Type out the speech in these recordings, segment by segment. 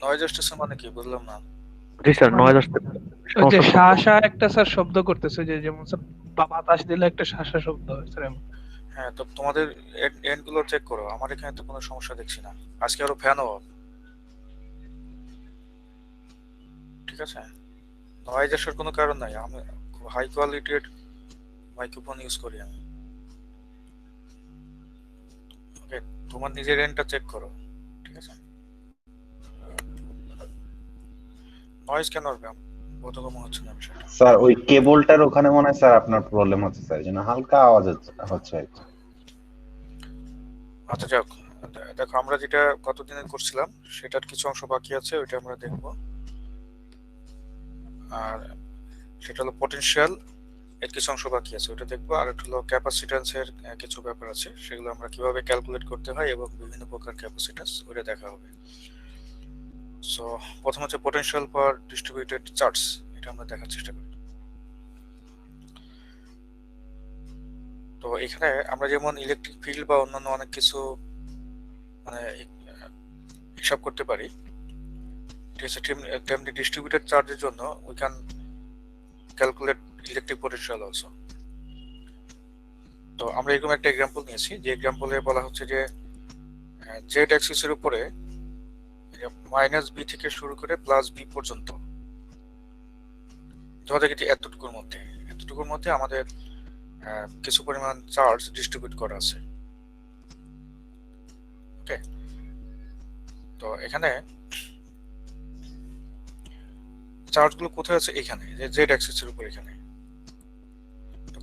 Noise আসতেছে মানে কি বুঝলাম না। জি স্যার, মানে নয়েজ আসতে ওই যে সমস্যা শা শব্দ। শা একটা স্যার শব্দ করতেছে, যে যেমন স্যার বাতাস দিলে একটা শা শা শব্দ হয় স্যার এমন। হ্যাঁ, তো তোমাদের এন্ড গুলো চেক করো, আমার এখানে তো কোনো সমস্যা দেখছি না। আজকে আরো ফ্যানও অফ। ঠিক আছে, নয়েজ আসার কোনো কারণ নাই। আমি খুব হাই কোয়ালিটির মাইক্রোফোন ইউজ করি আমি। ওকে, তোমার নিজের এন্ডটা চেক করো। ঠিক আছে, নয়েজ কেন আসবে বোধগম্য হচ্ছে না বিষয়টা। স্যার ওই কেবলটার ওখানে মনে হয় স্যার আপনার প্রবলেম হচ্ছে স্যার, এই জন্য হালকা আওয়াজ হচ্ছে আর কি। আচ্ছা যাক, দেখো আমরা যেটা গতদিনে করছিলাম সেটার কিছু অংশ বাকি আছে, ওইটা আমরা দেখবো। আর সেটা হলো পটেনশিয়াল, এর কিছু অংশ বাকি আছে, ওটা দেখবো। আর একটা হলো ক্যাপাসিট্যান্সের কিছু ব্যাপার আছে, সেগুলো আমরা কিভাবে ক্যালকুলেট করতে হয় এবং বিভিন্ন প্রকার ক্যাপাসিট্যান্স ওটা দেখা হবে। সো প্রথম হচ্ছে পটেনশিয়াল ফর ডিস্ট্রিবিউটেড চার্জ, এটা আমরা দেখার চেষ্টা করি। তো এখানে আমরা যেমন ইলেকট্রিক ফিল্ড বা অন্যান্য অনেক কিছু মানে হিসাব করতে পারি, ঠিক আছে, তেমনি ডিস্ট্রিবিউটেড চার্জের জন্য we can calculate electric potential also. তো আমরা এরকম একটা এক্সাম্পল নিয়েছি, যে এক্সাম্পলে বলা হচ্ছে যে জেড অ্যাক্সিসের উপরে মাইনাস বি থেকে শুরু করে প্লাস বি পর্যন্ত, ধরা যাক যে এতটুকুর মধ্যে আমাদের কিছু পরিমাণ চার্জ ডিস্ট্রিবিউট করা আছে। ওকে, তো এখানে চার্জগুলো কোথায় আছে? এখানে, যে জেড অ্যাক্সিসের উপর। এখানে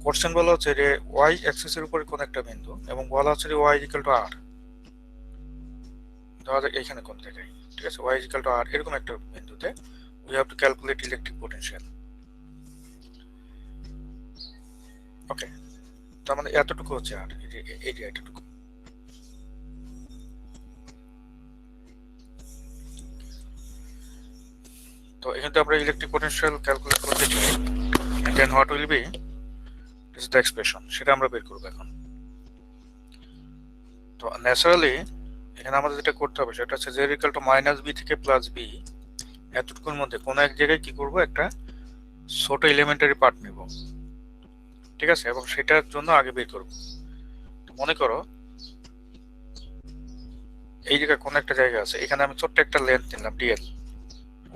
কোশ্চেন বলা হচ্ছে যে ওয়াই অ্যাক্সিসের উপরে কোন একটা বিন্দু, এবং বলা হচ্ছে যে ওয়াই ইকুয়াল টু আর, ধরা যাক এখানে কোন জায়গায়। ঠিক আছে, ওয়াই ইকুয়াল টু আর এরকম একটা বিন্দুতে we have to calculate electric potential. Okay, তার মানে এতটুকু হচ্ছে আর, এই যে এতটুকু। তো এখানে আমরা ইলেকট্রিক পোটেনশিয়াল ক্যালকুলেট করতে চাই, and then what will be is the expression, সেটা আমরা বের করব এখন। তো ন্যাচারালি এখানে আমাদের যেটা করতে হবে সেটা হচ্ছে Z equal to minus B থেকে প্লাস বি, এতটুকুর মধ্যে কোনো এক জায়গায় কি করব, একটা ছোট এলিমেন্টারি পার্ট নেব। ঠিক আছে, এবং সেটার জন্য আগে বের করব। মনে করো এই জায়গায় কোন একটা জায়গা আছে, এখানে আমি ছোট্ট একটা লেন্থ নিলাম ডিএল।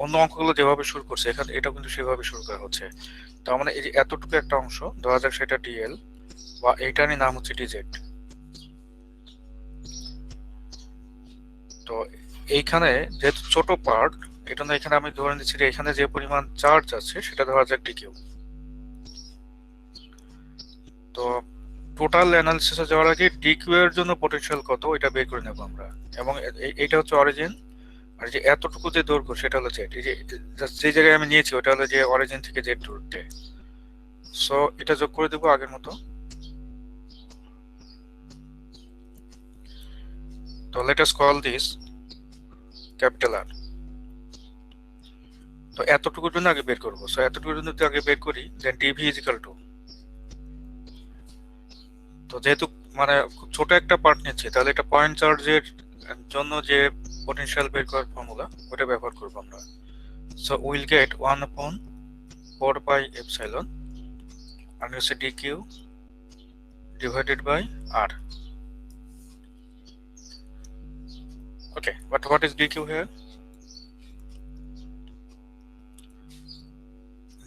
অন্য অঙ্কগুলো যেভাবে শুরু করছে এখানে এটাও কিন্তু সেভাবে শুরু করা হচ্ছে। তার মানে এই যে এতটুকু একটা অংশ ধরা যাক সেটা ডিএল, বা এইটারই নাম হচ্ছে ডিজেড। তো এইখানে যেহেতু ছোট পার্ট, এটা না, এখানে আমি ধরে নিচ্ছি যে এখানে যে পরিমাণ চার্জ আছে সেটা ধরা যাক ডিকিউ। তো টোটাল অ্যানালিসিসে যাওয়ার আগে ডিকিউ এর জন্য পটেনশিয়াল কত এটা বের করে নেব আমরা। এবং এইটা হচ্ছে অরিজিন, আর যে এতটুকু যে দৈর্ঘ্য সেটা হলো জেড। এই যে যে জায়গায় আমি নিয়েছি ওটা হলো যে অরিজিন থেকে জেড দূরত্বে। সো এটা যোগ করে দেবো আগের মতো। তো let us call this capital R. তো এতটুকুর জন্য আগে বের করবো। সো এতটুকুর জন্য আগে বের করি, দেন ডিভি ইজ ইকুয়াল টু, তো যেহেতু মানে খুব ছোট একটা পার্ট নিচ্ছে তাহলে এটা পয়েন্ট চার্জের জন্য যে পটেনশিয়াল বের করার ফর্মুলা ওটা ব্যবহার করবো আমরা। So will get 1/4 pi epsilon আর হচ্ছে dq divided by R. Okay, but what is dq here?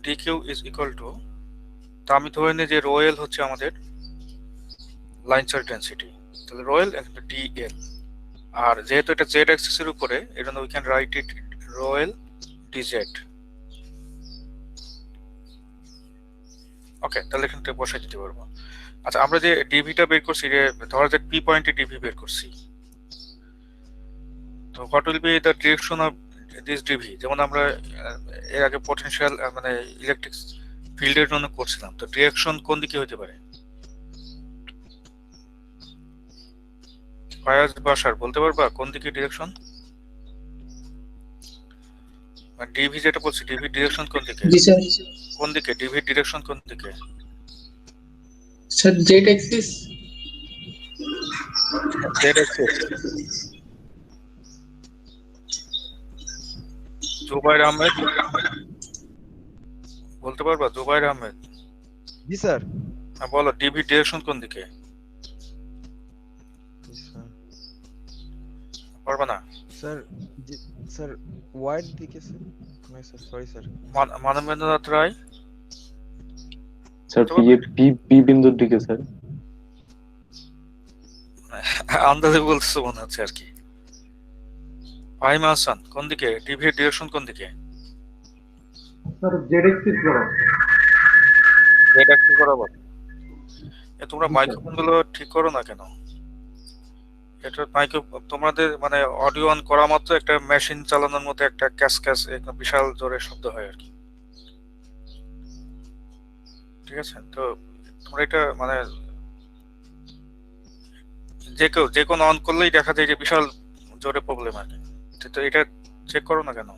Dq is equal to, তো আমি ধরে নিই যে রো এল হচ্ছে আমাদের লাইন চার্জ ডেন্সিটি, তাহলে রো এল ডিএল। আর যেহেতু এটা জেড অ্যাক্সিসের উপরে এর জন্য we can write it rho L dz. Okay, তাহলে এখান থেকে বসাই দিতে পারবো। আচ্ছা, আমরা যে ডিভিটা বের করছি, যে ধরা যাক পি পয়েন্টে ডিভি বের করছি, তো what will be the direction of this DV? যেমন আমরা এর আগে পটেনশিয়াল মানে ইলেকট্রিক ফিল্ডের জন্য করছিলাম, তো ডিরেকশন কোন দিকে হতে পারে? ফায়াজ বাসার বলতে পারবা কোন দিকে ডিরেকশন? ডিভি যেটা বলছি, ডিভি ডিরেকশন কোন দিকে? জি স্যার। কোন দিকে ডিভি ডিরেকশন কোন দিকে? Sir Z axis. Z axis. Zubair Ahmed বলতে পারবা? জুবাইর আহমেদ, জি স্যার। হ্যাঁ বলো, ডিভি ডিরেকশন কোন দিকে? পারবা না? স্যার স্যার ওয়াইড দিকে স্যার। নয় sir, sorry sir. Manabendranath Roy sir P বিন্দুর দিকে স্যার। আন্দাজে বলতেছো মনে হচ্ছে আর কি। ফাহিম হাসান কোন দিকে? ডিভি ডিরেকশন কোন দিকে? স্যার জেড এক্সিস বরাবর। এটা কি বরাবর? তোমরা মাইক্রোফোন গুলো ঠিক করো না কেন? এটা মাইক্রো তোমাদের মানে অডিও অন করা মাত্র একটা মেশিন চালানোর মতো একটা ক্যাস ক্যাস একটা বিশাল জোরে শব্দ হয় আর কি। ঠিক আছে, তো তোমরা এটা মানে যে কোনো অন করলেই দেখা যায় যে বিশাল জোরে প্রবলেম আর কি। তো এটা চেক করো না কেন?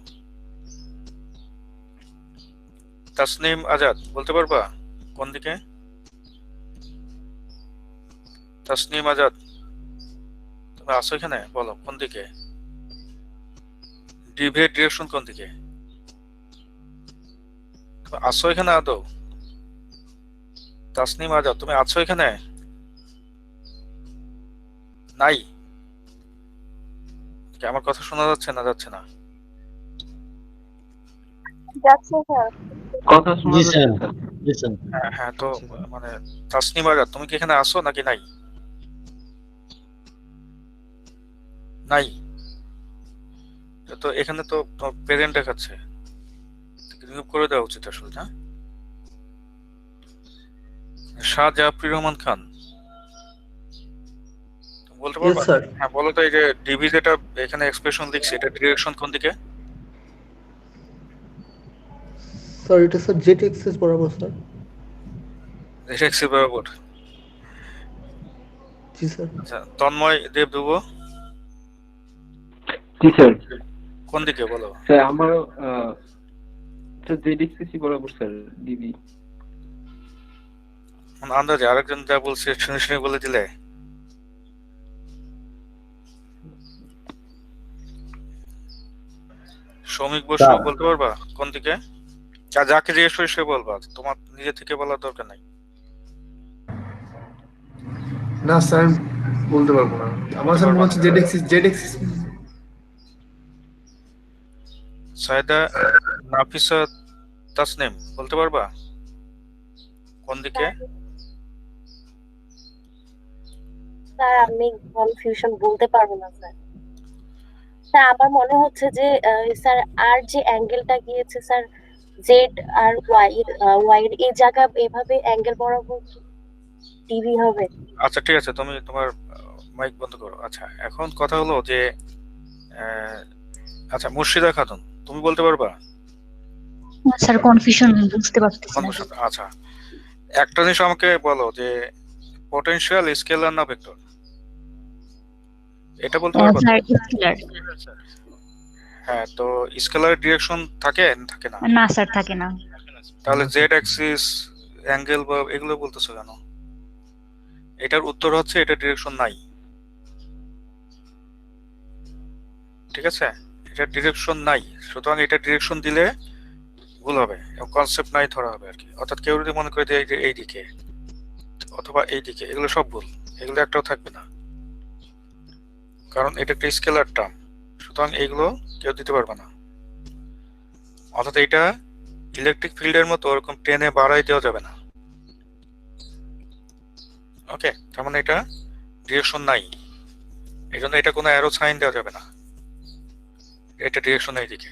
তাসনিম আজাদ বলতে পারবা কোন দিকে? তাসনিম আজাদ তুমি আছো এখানে? বলো কোন দিকে ডিভি ডিরেকশন কোন দিকে? তুমি আছো এখানে আদৌ? তাসনিম আজাদ তুমি আছো এখানে? নাই? কি আমার কথা শোনা যাচ্ছে না যাচ্ছে না? যাচ্ছে স্যার। কথা শোনা জি যাচ্ছে স্যার। স্যার। জি স্যার। হ্যাঁ হ্যাঁ, তো আচ্ছা, স্যার। মানে তাসনিম আজাদ তুমি কি এখানে আছো নাকি নাই? নাই? তো এখানে তো প্রেজেন্ট দেখাচ্ছে, রিমুভ করে দেওয়া উচিত আসলে, না? শাহ জাফরির রহমান খান বলতে Yes, পারবা? sir. হ্যাঁ বলো তো, এই যে ডিভি যেটা এখানে এক্সপ্রেশন লিখছে এটা ডিরেকশন কোন দিকে? স্যার এটা স্যার জেড এক্সিস বরাবর স্যার। এক্সি বরাবর। জি স্যার। আচ্ছা, তন্ময় দেবদুব জি স্যার। কোন দিকে বলো? স্যার আমার স্যার জেডিসিসি বরাবর স্যার ডিবি। মানে আন্দাজে আরেকজন যা বলছে শুনে শুনে বলে দিলে। শ্রমিক বসু স্যার। বলতে পারবা কোন দিকে? আর যাকে জিজ্ঞেস করি সে বলবা, তোমার নিজে থেকে বলার দরকার নাই। না স্যার বলতে পারবো না। আমার স্যার মনে হচ্ছে জেড এক্সিস। সাইদা নাফিসা তাসনিম বলতে পারবা কোন দিকে? স্যার আমি কনফিউশন বলতে পারবো না স্যার। স্যার আমার মনে হচ্ছে যে স্যার আর যে অ্যাঙ্গেলটা গিয়েছে স্যার জেড আর ওয়াই এর এই জায়গা এভাবে অ্যাঙ্গেল বরাবর টিভি হবে। আচ্ছা ঠিক আছে, তুমি তোমার মাইক বন্ধ করো। আচ্ছা এখন কথা হলো যে আচ্ছা মুর্শিদা খাতুন তুমি বলতে পারবা? স্যার কনফিউশন বুঝতে পারতেছি না। আচ্ছা একটা জিনিস আমাকে বলো যে পটেনশিয়াল স্কেলার না ভেক্টর, এটা বলতে পারবা? Sir scalar. হ্যাঁ, তো স্কেলার ডিরেকশন থাকে থাকে না? না স্যার থাকে না। তাহলে জেড অ্যাক্সিস অ্যাঙ্গেল বা এগুলো বলতেছো কেন? এটার উত্তর হচ্ছে এটা ডিরেকশন নাই। ঠিক আছে, এটা ডিরেকশন নাই, সুতরাং এটা ডিরেকশন দিলে ভুল হবে এবং কনসেপ্ট নাই ধরা হবে আর কি। অর্থাৎ কেউ যদি মনে করে যে এই দিকে অথবা এই দিকে, এগুলো সব ভুল, এগুলো একটাও থাকবে না, কারণ এটা একটা স্কেলার টার্ম, সুতরাং এইগুলো কেউ দিতে পারবে না। অর্থাৎ এটা ইলেকট্রিক ফিল্ডের মতো ওরকম টেনে বাড়াই দেওয়া যাবে না। ওকে, তার মানে এটা ডিরেকশন নাই, এই জন্য এটা কোনো অ্যারো সাইন দেওয়া যাবে না, এটা ডিরেকশন এই দিকে।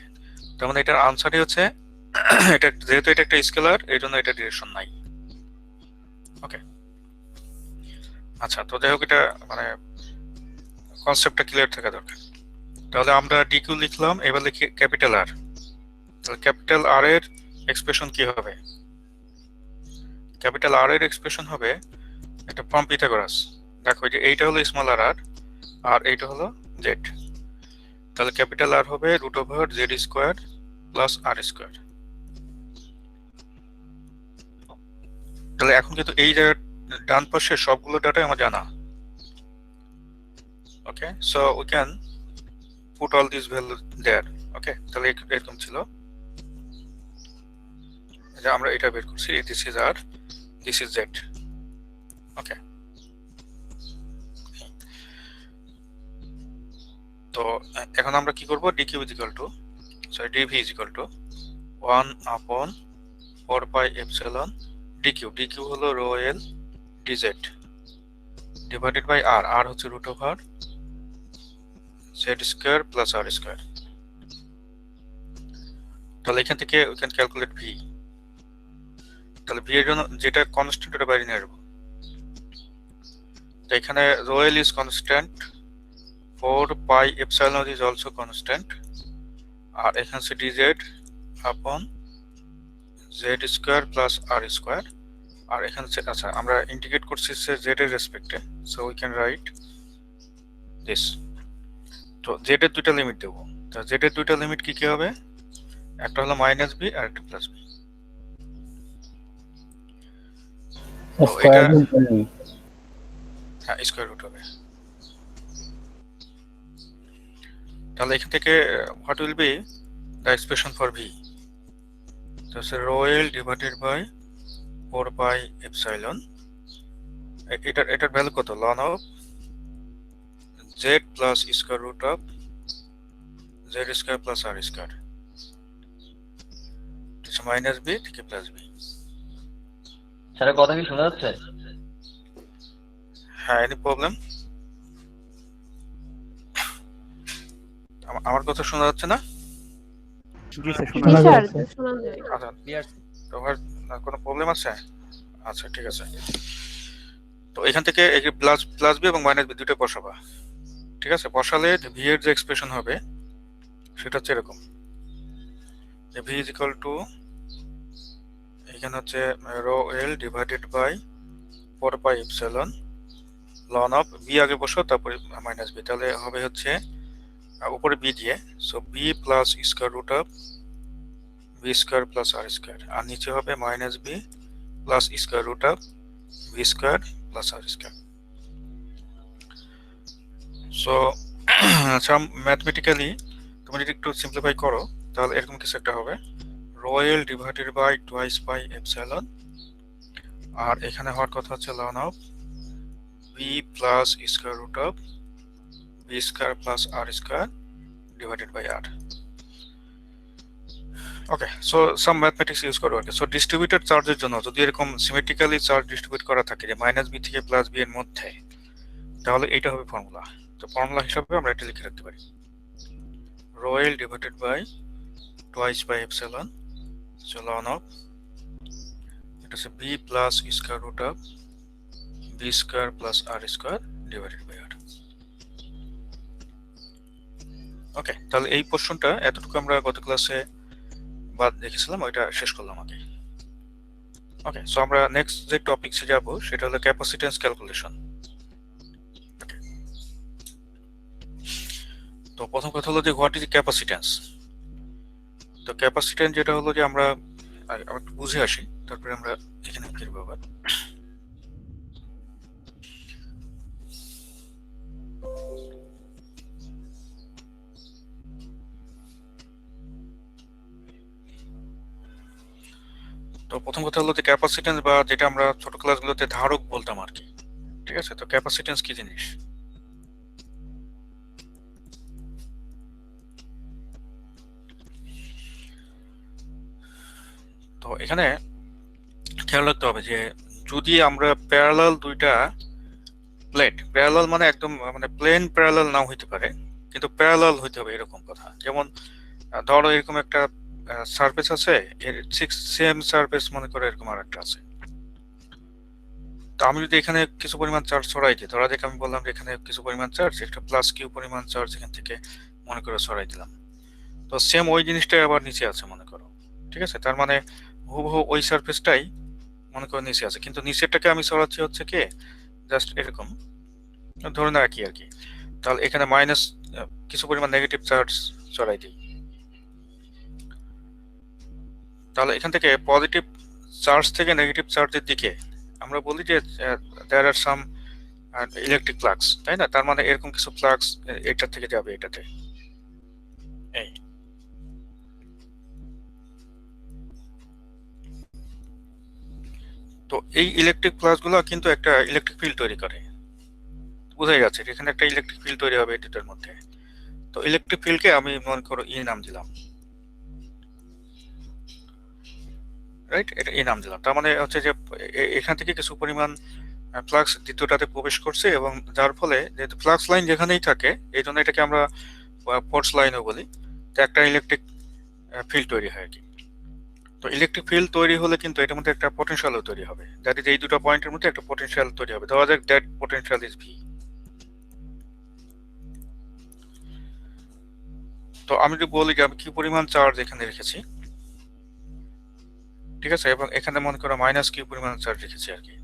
তার মানে এটার আনসারই হচ্ছে এটা, যেহেতু এটা একটা স্কেলার এই জন্য এটা ডিরেকশন নাই। ওকে, আচ্ছা তো যাই হোক, এটা মানে কনসেপ্টটা ক্লিয়ার থাকা দরকার। তাহলে আমরা ডিকিউ লিখলাম, এবার লিখি ক্যাপিটাল আর। তাহলে ক্যাপিটাল আর এর এক্সপ্রেশন কি হবে? ক্যাপিটাল আর এর এক্সপ্রেশন হবে একটা ফর্ম পিথাগোরাস। দেখো যে এইটা হলো স্মল আর আর এইটা হলো জেড। তাহলে ক্যাপিটাল আর হবে √জেড স্কোয়ার প্লাস আর স্কোয়ার। তাহলে এখন কিন্তু এই জায়গার ডান পাশে সবগুলো ডাটাই আমার জানা। Okay, so we can put all these values there. Okay, তাহলে এরকম ছিল যে আমরা এটা বের করছি, this is R, this is Z. Okay, তো এখন আমরা কি করব, dq is equal to, sorry, dv is equal to 1/4 pi epsilon dq, dq হলো rho l dz divided by r, r হচ্ছে root over z square plus r square। তাহলে এখান থেকে we can calculate v, তাহলে v এর জন্য যেটা constant ওটা বাইরে নিয়ে আসবো। তো এখানে rho l is constant, 4 pi epsilon is also constant, আর এখানে হচ্ছে dz upon z square plus r square, আর এখানে হচ্ছে, আচ্ছা আমরা ইন্টিগ্রেট করছি z এর রেসপেক্টে, so we can write this. তো z এর দুইটা লিমিট দেব, তো z এর দুইটা লিমিট কি কি হবে, একটা হলো মাইনাস b আর একটা প্লাস b। এটা হ্যাঁ স্কয়ার রুট হবে। তাহলে এখান থেকে what will be the expression for v, so it's rho l divided by 4 pi epsilon, এটার ভ্যালু কত, ln of z plus square root of z square plus r square, it's minus b থেকে plus b। Sir কথা কি শোনা যাচ্ছে? হ্যাঁ, any problem? আমার কথা শোনা যাচ্ছে না? জি স্যার, জি স্যার, শোনা যায়। আচ্ছা, তোমার কোনো প্রবলেম আছে? আচ্ছা ঠিক আছে। তো এখান থেকে প্লাস বি এবং মাইনাস বি দুটো বসাবা, ঠিক আছে? বসালে ভি এর যে এক্সপ্রেশন হবে সেটা হচ্ছে এরকম, যে ভি ইজ ইকুয়াল টু, এখানে হচ্ছে rho L divided by 4 pi epsilon ln of B, আগে বসো তারপরে মাইনাস বি, তাহলে হবে হচ্ছে উপরে বি দিয়ে, so B plus square root of B square plus R square, আর নিচে হবে minus B plus square root of B square plus R square. So আচ্ছা, ম্যাথমেটিক্যালি তুমি যদি একটু সিম্পলিফাই করো তাহলে এরকম কিছু একটা হবে, rho L divided by twice pi epsilon, আর এখানে হওয়ার কথা হচ্ছে ln of B plus square root of B square plus R square divided by R. Okay, so some mathematics use করো আর কি। সো ডিস্ট্রিবিউটেড চার্জের জন্য যদি এরকম সিমেট্রিক্যালি চার্জ ডিস্ট্রিবিউট করা থাকে যে মাইনাস বি থেকে প্লাস বি এর মধ্যে, তাহলে এইটা হবে ফর্মুলা। তো ফর্মুলা হিসাবে আমরা এটা লিখে রাখতে পারি, rho L divided by twice by epsilon, so ln of, এটা হচ্ছে B plus square root of B square plus R square divided by R. Okay, তাহলে এই পোর্শনটা এতটুকু আমরা গত ক্লাসে বাদ দেখেছিলাম, ওইটা শেষ করলাম আগে। ওকে, সো আমরা নেক্সট যে টপিকসে যাব সেটা হলো ক্যাপাসিট্যান্স ক্যালকুলেশন। তো প্রথম কথা হলো যে হোয়াট ইজ ক্যাপাসিট্যান্স। তো ক্যাপাসিট্যান্স যেটা হলো যে আমরা একটু বুঝে আসি, তারপরে আমরা এখানে ফিরব আবার। তো প্রথম কথা হলো যে ক্যাপাসিট্যান্স, বা যেটা আমরা ছোট ক্লাসগুলোতে ধারক বলতাম আর কি, ঠিক আছে? তো ক্যাপাসিট্যান্স কি জিনিস? তো এখানে খেয়াল রাখতে হবে যে যদি আমরা প্যারালাল দুইটা প্লেট, প্যারালাল মানে একদম মানে প্লেন প্যারালাল নাও হইতে পারে, কিন্তু প্যারালাল হইতে হবে এরকম কথা। যেমন ধরো এরকম একটা সারফেস আছে, এর ঠিক সেম সারফেস মনে করে এরকম আর একটা আছে। তো আমি যদি এখানে কিছু পরিমাণ চার্জ ছড়াই দিই, ধরা যাক আমি বললাম যে এখানে কিছু পরিমাণ চার্জ, একটা প্লাস কিউ পরিমাণ চার্জ এখান থেকে মনে করে ছড়াই দিলাম, তো সেম ওই জিনিসটাই আবার নিচে আছে মনে করো, ঠিক আছে? তার মানে হুবহু ওই সারফেসটাই মনে করো নিচে আছে, কিন্তু নিচেরটাকে আমি ছড়াচ্ছি হচ্ছে কি জাস্ট এরকম, ধরে না রাখি আর কি। তাহলে এখানে মাইনাস কিছু পরিমাণ নেগেটিভ চার্জ ছড়াই দিই, তাহলে এখান থেকে পজিটিভ চার্জ থেকে নেগেটিভ চার্জের দিকে আমরা বলি যে দেয়ার আর সাম ইলেকট্রিক ফ্লাক্স, তাই না? তার মানে এরকম কিছু ফ্লাক্স এটা থেকে যাবে এটাতে, এই তো এই ইলেকট্রিক প্লাসগুলো কিন্তু একটা ইলেকট্রিক ফিল্ড তৈরি করে, বোঝাই যাচ্ছে যে এখানে একটা ইলেকট্রিক ফিল্ড তৈরি হবে এই দুটোর মধ্যে। তো ইলেকট্রিক ফিল্ডকে আমি মনে করো ই নাম দিলাম, রাইট, এটা ই নাম দিলাম। তার মানে হচ্ছে যে এখান থেকে কিছু পরিমাণ ফ্লাক্স দ্বিতীয়টাতে প্রবেশ করছে, এবং যার ফলে যেহেতু ফ্লাক্স লাইন যেখানেই থাকে এই জন্য এটাকে আমরা ফোর্স লাইনও বলি, তো একটা ইলেকট্রিক ফিল্ড তৈরি হয় আর কি। তো ইলেকট্রিক ফিল্ড তৈরি হলে কিন্তু এটার মধ্যে একটা পটেনশিয়ালও তৈরি হবে, দ্যাট ইজ এই দুটো পয়েন্টের মধ্যে একটা পটেনশিয়াল তৈরি হবে। ধরা যাক দ্যাট পটেনশিয়াল ইজ ভি। তো আমি যদি বলি যে আমি কি পরিমাণ চার্জ এখানে রেখেছি, ঠিক আছে, এবং এখানে মনে করো মাইনাস কিউ পরিমাণ চার্জ রেখেছি আর কি।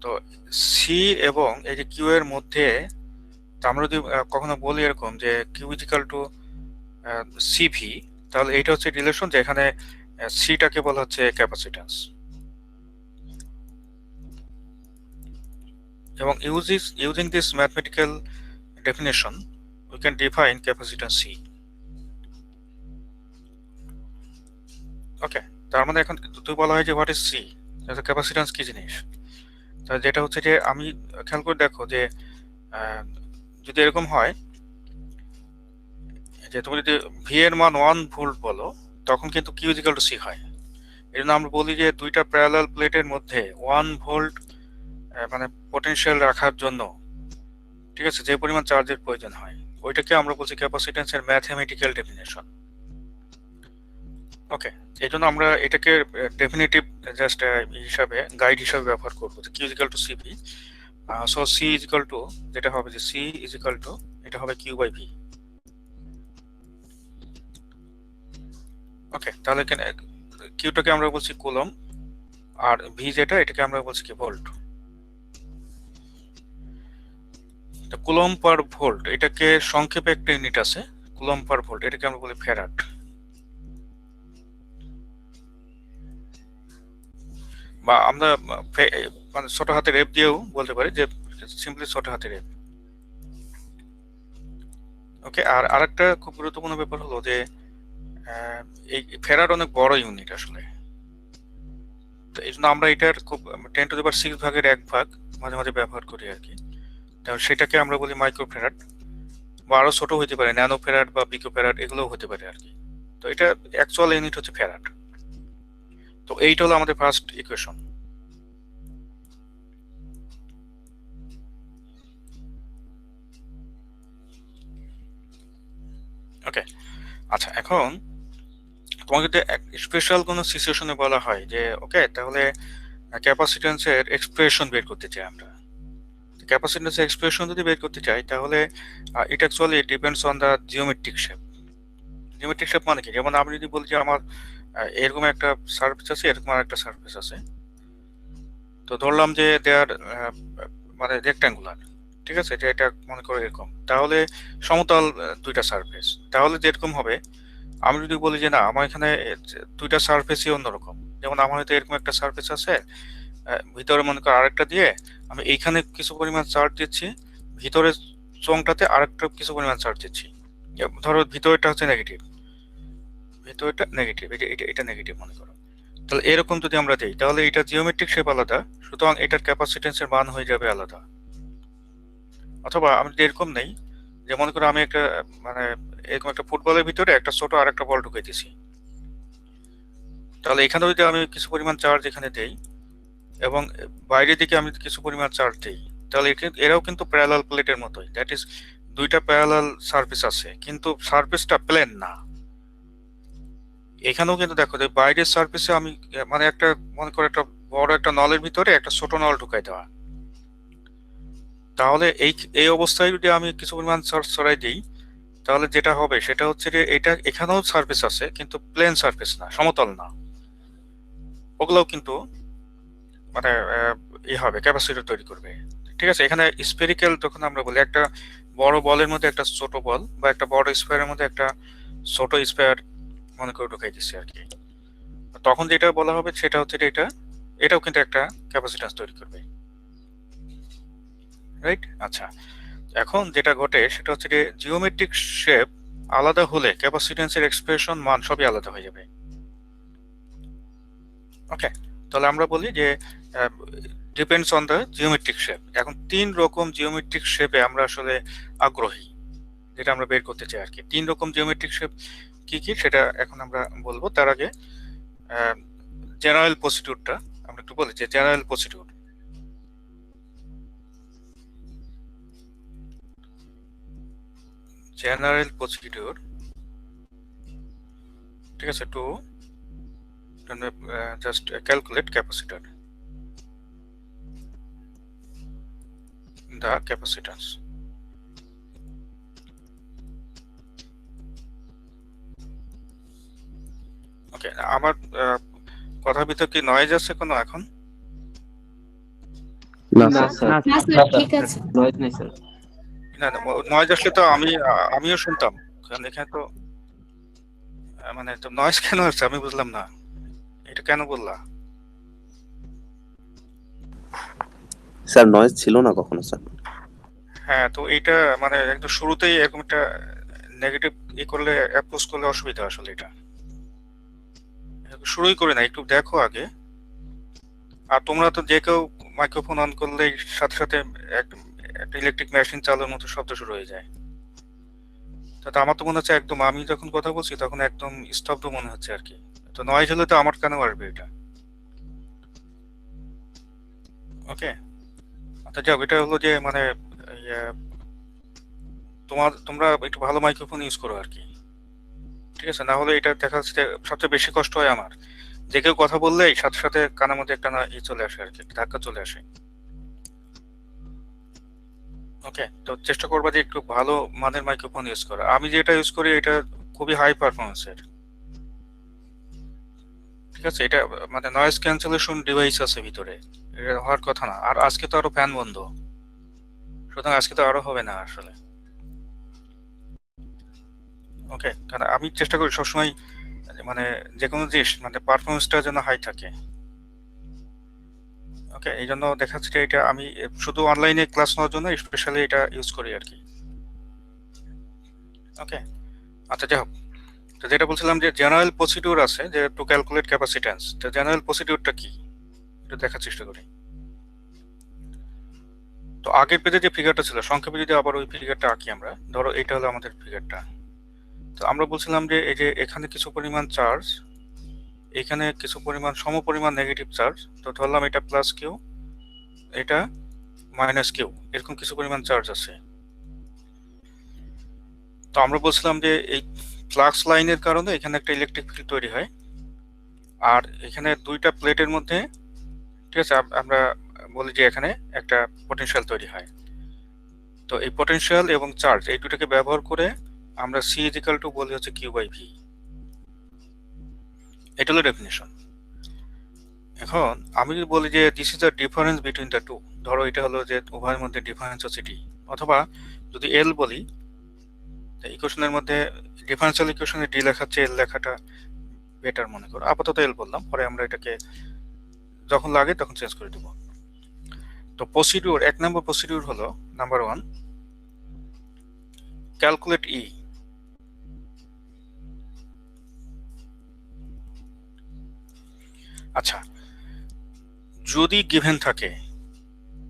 তো সি এবং এই যে কিউ এর মধ্যে আমরা যদি কখনো বলি এরকম যে Q is equal to CV, তাহলে এইটা হচ্ছে রিলেশন যে এখানে সিটাকে বলা হচ্ছে ক্যাপাসিট্যান্স, এবং using this mathematical definition we can define capacitance C. ওকে, তার মানে এখন তুই বলা হয় যে হোয়াট ইজ সি, ক্যাপাসিট্যান্স কি জিনিস। তা যেটা হচ্ছে যে আমি খেয়াল করে দেখো যে যদি এরকম হয় যে তুমি যদি ভি এর মান 1 ভোল্ট বলো, তখন কিন্তু Q is equal to C হয়। এই জন্য আমরা বলি যে দুইটা প্যারালাল প্লেটের মধ্যে 1 ভোল্ট মানে পটেনশিয়াল রাখার জন্য, ঠিক আছে, যে পরিমাণ চার্জের প্রয়োজন হয় ওইটাকে আমরা বলছি ক্যাপাসিট্যান্সের ম্যাথমেটিক্যাল ডেফিনেশন। ওকে, এই জন্য আমরা এটাকে ডেফিনিটিভ জাস্ট হিসাবে গাইড হিসাবে ব্যবহার করবো যে Q is equal to C V. So C is equal to, যেটা হবে যে সি ইজ ইকুয়াল টু এটা হবে কিউ বাই ভি। ওকে, তাহলে এখানে কিউটাকে আমরা বলছি কুলম, আর ভি যেটা এটাকে আমরা বলছি কি ভোল্ট। কুলম পার ভোল্ট এটাকে সংক্ষেপে একটা ইউনিট আছে, কুলম পার ভোল্ট, এটাকে আমরা বলি ফ্যারাড। বা আমরা মানে ছোট হাতের এফ দিয়েও বলতে পারি যে সিম্পলি ছোট হাতের এফ। ওকে, আর আরেকটা খুব গুরুত্বপূর্ণ ব্যাপার হলো যে এই ফ্যারাড অনেক বড় ইউনিট আসলে, তো এই জন্য আমরা এটার খুব 10⁶ ভাগের 1 ভাগ মাঝে মাঝে ব্যবহার করি আর কি। সেটাকে আমরা বলি মাইক্রো ফ্যারাড, বা আরো ছোট হতে পারে ন্যানো ফ্যারাড বা পিকো ফ্যারাড, এগুলোও হতে পারে আর কি। তো এটা অ্যাকচুয়াল ইউনিট হচ্ছে ফ্যারাড। তো এইটা হলো আমাদের ফার্স্ট ইকুয়েশন। ওকে, আচ্ছা, এখন তোমাকে যদি স্পেশাল কোনো সিচুয়েশনে বলা হয় যে ওকে তাহলে ক্যাপাসিট্যান্সের এক্সপ্রেশন বের করতে চাই আমরা, ক্যাপাসিট্যান্সের এক্সপ্রেশন যদি বের করতে চাই তাহলে it actually depends on the geometric shape. Geometric shape মানে কি, যেমন আমি যদি বলি যে আমার এরকম একটা সারফেস আছে, এরকম একটা সারফেস আছে, তো ধরলাম যে দেয়ার মানে রেক্ট্যাঙ্গুলার, ঠিক আছে, এটা মনে করো এরকম, তাহলে সমতল দুইটা সারফেস, তাহলে যেরকম হবে। আমি যদি বলি যে না আমার এখানে দুইটা সারফেসই অন্যরকম, যেমন আমার হয়তো এরকম একটা সারফেস আছে, ভিতরে মনে করো আরেকটা দিয়ে আমি এইখানে কিছু পরিমাণ চার্জ দিচ্ছি, ভিতরের চোঙটাতে আরেকটা কিছু পরিমাণ চার্জ দিচ্ছি, ধরো ভিতরটা হচ্ছে নেগেটিভ, ভিতরটা নেগেটিভ, এটা নেগেটিভ মনে করো। তাহলে এরকম যদি আমরা দিই তাহলে এটা জিওমেট্রিক শেপ আলাদা, সুতরাং এটার ক্যাপাসিটেন্সের মান হয়ে যাবে আলাদা। অথবা আমি যদি এরকম নেই যে মনে করো আমি একটা মানে এরকম একটা ফুটবলের ভিতরে একটা ছোট আর একটা বল ঢুকিয়ে দিছি, তাহলে এখানে যদি আমি কিছু পরিমাণ চার্জ এখানে দেই এবং বাইরের দিকে আমি কিছু পরিমাণ চার্জ দিই, তাহলে এরাও কিন্তু প্যারালাল প্লেটের মতোই, দ্যাট ইজ দুইটা প্যারালাল সারফেস আছে কিন্তু সারফেসটা প্লেন না। এখানেও কিন্তু দেখো যে বাইরের সারফেসে আমি মানে একটা মনে করো একটা বড় একটা নলের ভিতরে একটা ছোট নল ঢুকাই দেওয়া, তাহলে এই অবস্থায় যদি আমি কিছু পরিমাণ চার্জ ছড়াই দিই তাহলে যেটা হবে সেটা হচ্ছে যে এটা এখানেও সারফেস আছে কিন্তু প্লেন সারফেস না, সমতল না, ওগুলোও কিন্তু মানে হবে ক্যাপাসিটর তৈরি করবে, ঠিক আছে। এখানে স্পেরিক্যাল যখন আমরা বলি একটা বড় বলের মধ্যে একটা ছোট বল বা একটা বড় স্কয়ারের মধ্যে একটা ছোট স্কয়ার মনে করে ঢুকাই দিচ্ছে আর কি, তখন যেটা বলা হবে সেটা হচ্ছে যে এটাও কিন্তু একটা ক্যাপাসিট্যান্স তৈরি করবে, রাইট। আচ্ছা, এখন যেটা ঘটে সেটা হচ্ছে যে জিওমেট্রিক শেপ আলাদা হলে ক্যাপাসিট্যান্সের এক্সপ্রেশন মান সবই আলাদা হয়ে যাবে। ওকে, তাহলে আমরা বলি যে depends on the geometric shape. এখন 3 রকম জিওমেট্রিক শেপে আমরা আসলে আগ্রহী, যেটা আমরা বের করতে চাই আর কি। 3 রকম জিওমেট্রিক শেপ কি কি সেটা এখন আমরা বলবো। তার আগে জেনারেল প্রসিডিউরটা আমরা একটু বলি যে জেনারেল প্রসিডিউর। জেনারেল প্রসিডিউর, ঠিক আছে, to just calculate capacitor, the capacitance. Okay, আমার কথার ভিতর কি নয়েজ আছে কোনো এখন? না স্যার, না স্যার ঠিক আছে। নয়েজ নেই স্যার। না নয়েজ আসলে তো আমিও শুনতাম, কারণ এখানে তো মানে তো নয়েজ কেন হচ্ছে আমি বুঝলাম না, এটা কেন বললা? স্যার নয়েজ ছিল না কখনো স্যার। হ্যাঁ, তো এইটা মানে একদম শুরুতেই এরকম একটা নেগেটিভ করলে অ্যাপ্রোচ করলে অসুবিধা আসলে। এটা শুরুই করে না, একটু দেখো আগে। আর তোমরা তো যে কেউ মাইক্রোফোন অন করলে সাথে সাথে একটা ইলেকট্রিক মেশিন চালানোর মতো শব্দ শুরু হয়ে যায়। তাতে আমার তো মনে হচ্ছে একদম আমি যখন কথা বলছি তখন একদম স্তব্ধ মনে হচ্ছে আর কি। তো নয়েজ হলে তো আমার কেন আসবে এটা? ওকে, আচ্ছা যাও, এটা হলো যে মানে তোমরা একটু ভালো মাইক্রোফোন ইউজ করো আর কি, ঠিক আছে? না হলে এটা দেখা যাচ্ছে সবচেয়ে বেশি কষ্ট হয় আমার, যে কেউ কথা বললেই সাথে সাথে কানের মধ্যে একটা না চলে আসে আর কি, ধাক্কা চলে আসে। ওকে, তো চেষ্টা করবা যে একটু ভালো মানের মাইক্রোফোন ইউজ করা। আমি যেটা ইউজ করি এটা খুবই হাই পারফরমেন্সের, ঠিক আছে? এটা মানে নয়েজ ক্যান্সেলেশন ডিভাইস আছে ভিতরে, এটা হওয়ার কথা না। আর আজকে তো আরো ফ্যান বন্ধ, সুতরাং আজকে তো আরো হবে না আসলে। ওকে, কারণ আমি চেষ্টা করি সবসময় মানে যে কোনো জিনিস মানে পারফরমেন্সটা যেন হাই থাকে। ওকে, এই জন্য দেখা যাচ্ছে যে এটা আমি শুধু অনলাইনে ক্লাস নেওয়ার জন্য স্পেশালি এটা ইউজ করি আর কি। ওকে, আচ্ছা যাই হোক, তো যেটা বলছিলাম যে জেনারেল প্রসিডিউর আছে যে টু ক্যালকুলেট ক্যাপাসিট্যান্স। তো জেনারেল প্রসিডিউরটা কি এটা দেখার চেষ্টা করি। তো আগের পেজে যে ফিগারটা ছিল সংক্ষেপে যদি আবার ওই ফিগারটা আঁকি আমরা, ধরো এটা হলো আমাদের ফিগারটা। তো আমরা বলছিলাম যে এই যে এখানে কিছু পরিমাণ চার্জ, এখানে কিছু পরিমাণ সমপরিমাণ নেগেটিভ চার্জ, তো ধরলাম এটা প্লাস কিউ, এটা মাইনাস কিউ, এরকম কিছু পরিমাণ চার্জ আছে। তো আমরা বলছিলাম যে এই ফ্লাক্স লাইনের কারণে এখানে একটা ইলেকট্রিক ফিল্ড তৈরি হয়, আর এখানে দুইটা প্লেটের মধ্যে, ঠিক আছে, আমরা বলি যে এখানে একটা পটেনশিয়াল তৈরি হয়। তো এই পটেনশিয়াল এবং চার্জ এই দুটাকে ব্যবহার করে আমরা সি ইজিক্যাল টু বলি হচ্ছে কিউ বাই ভি। এটা হলো ডেফিনেশন। এখন আমি যদি বলি যে this is the difference between the two, ধরো এটা হলো যে উভয়ের মধ্যে ডিফারেন্স হচ্ছে ডি, অথবা যদি এল বলি, ইকুয়েশনের মধ্যে ডিফারেন্সিয়াল ইকুয়েশনে ডি লেখা হচ্ছে এল লেখাটা বেটার মনে করো, আপাতত এল বললাম, পরে আমরা এটাকে যখন লাগে তখন চেঞ্জ করে দেবো। তো প্রসিডিউর, 1 নম্বর প্রসিডিউর হলো নাম্বার 1, ক্যালকুলেট ই। আচ্ছা, যদি গিভেন থাকে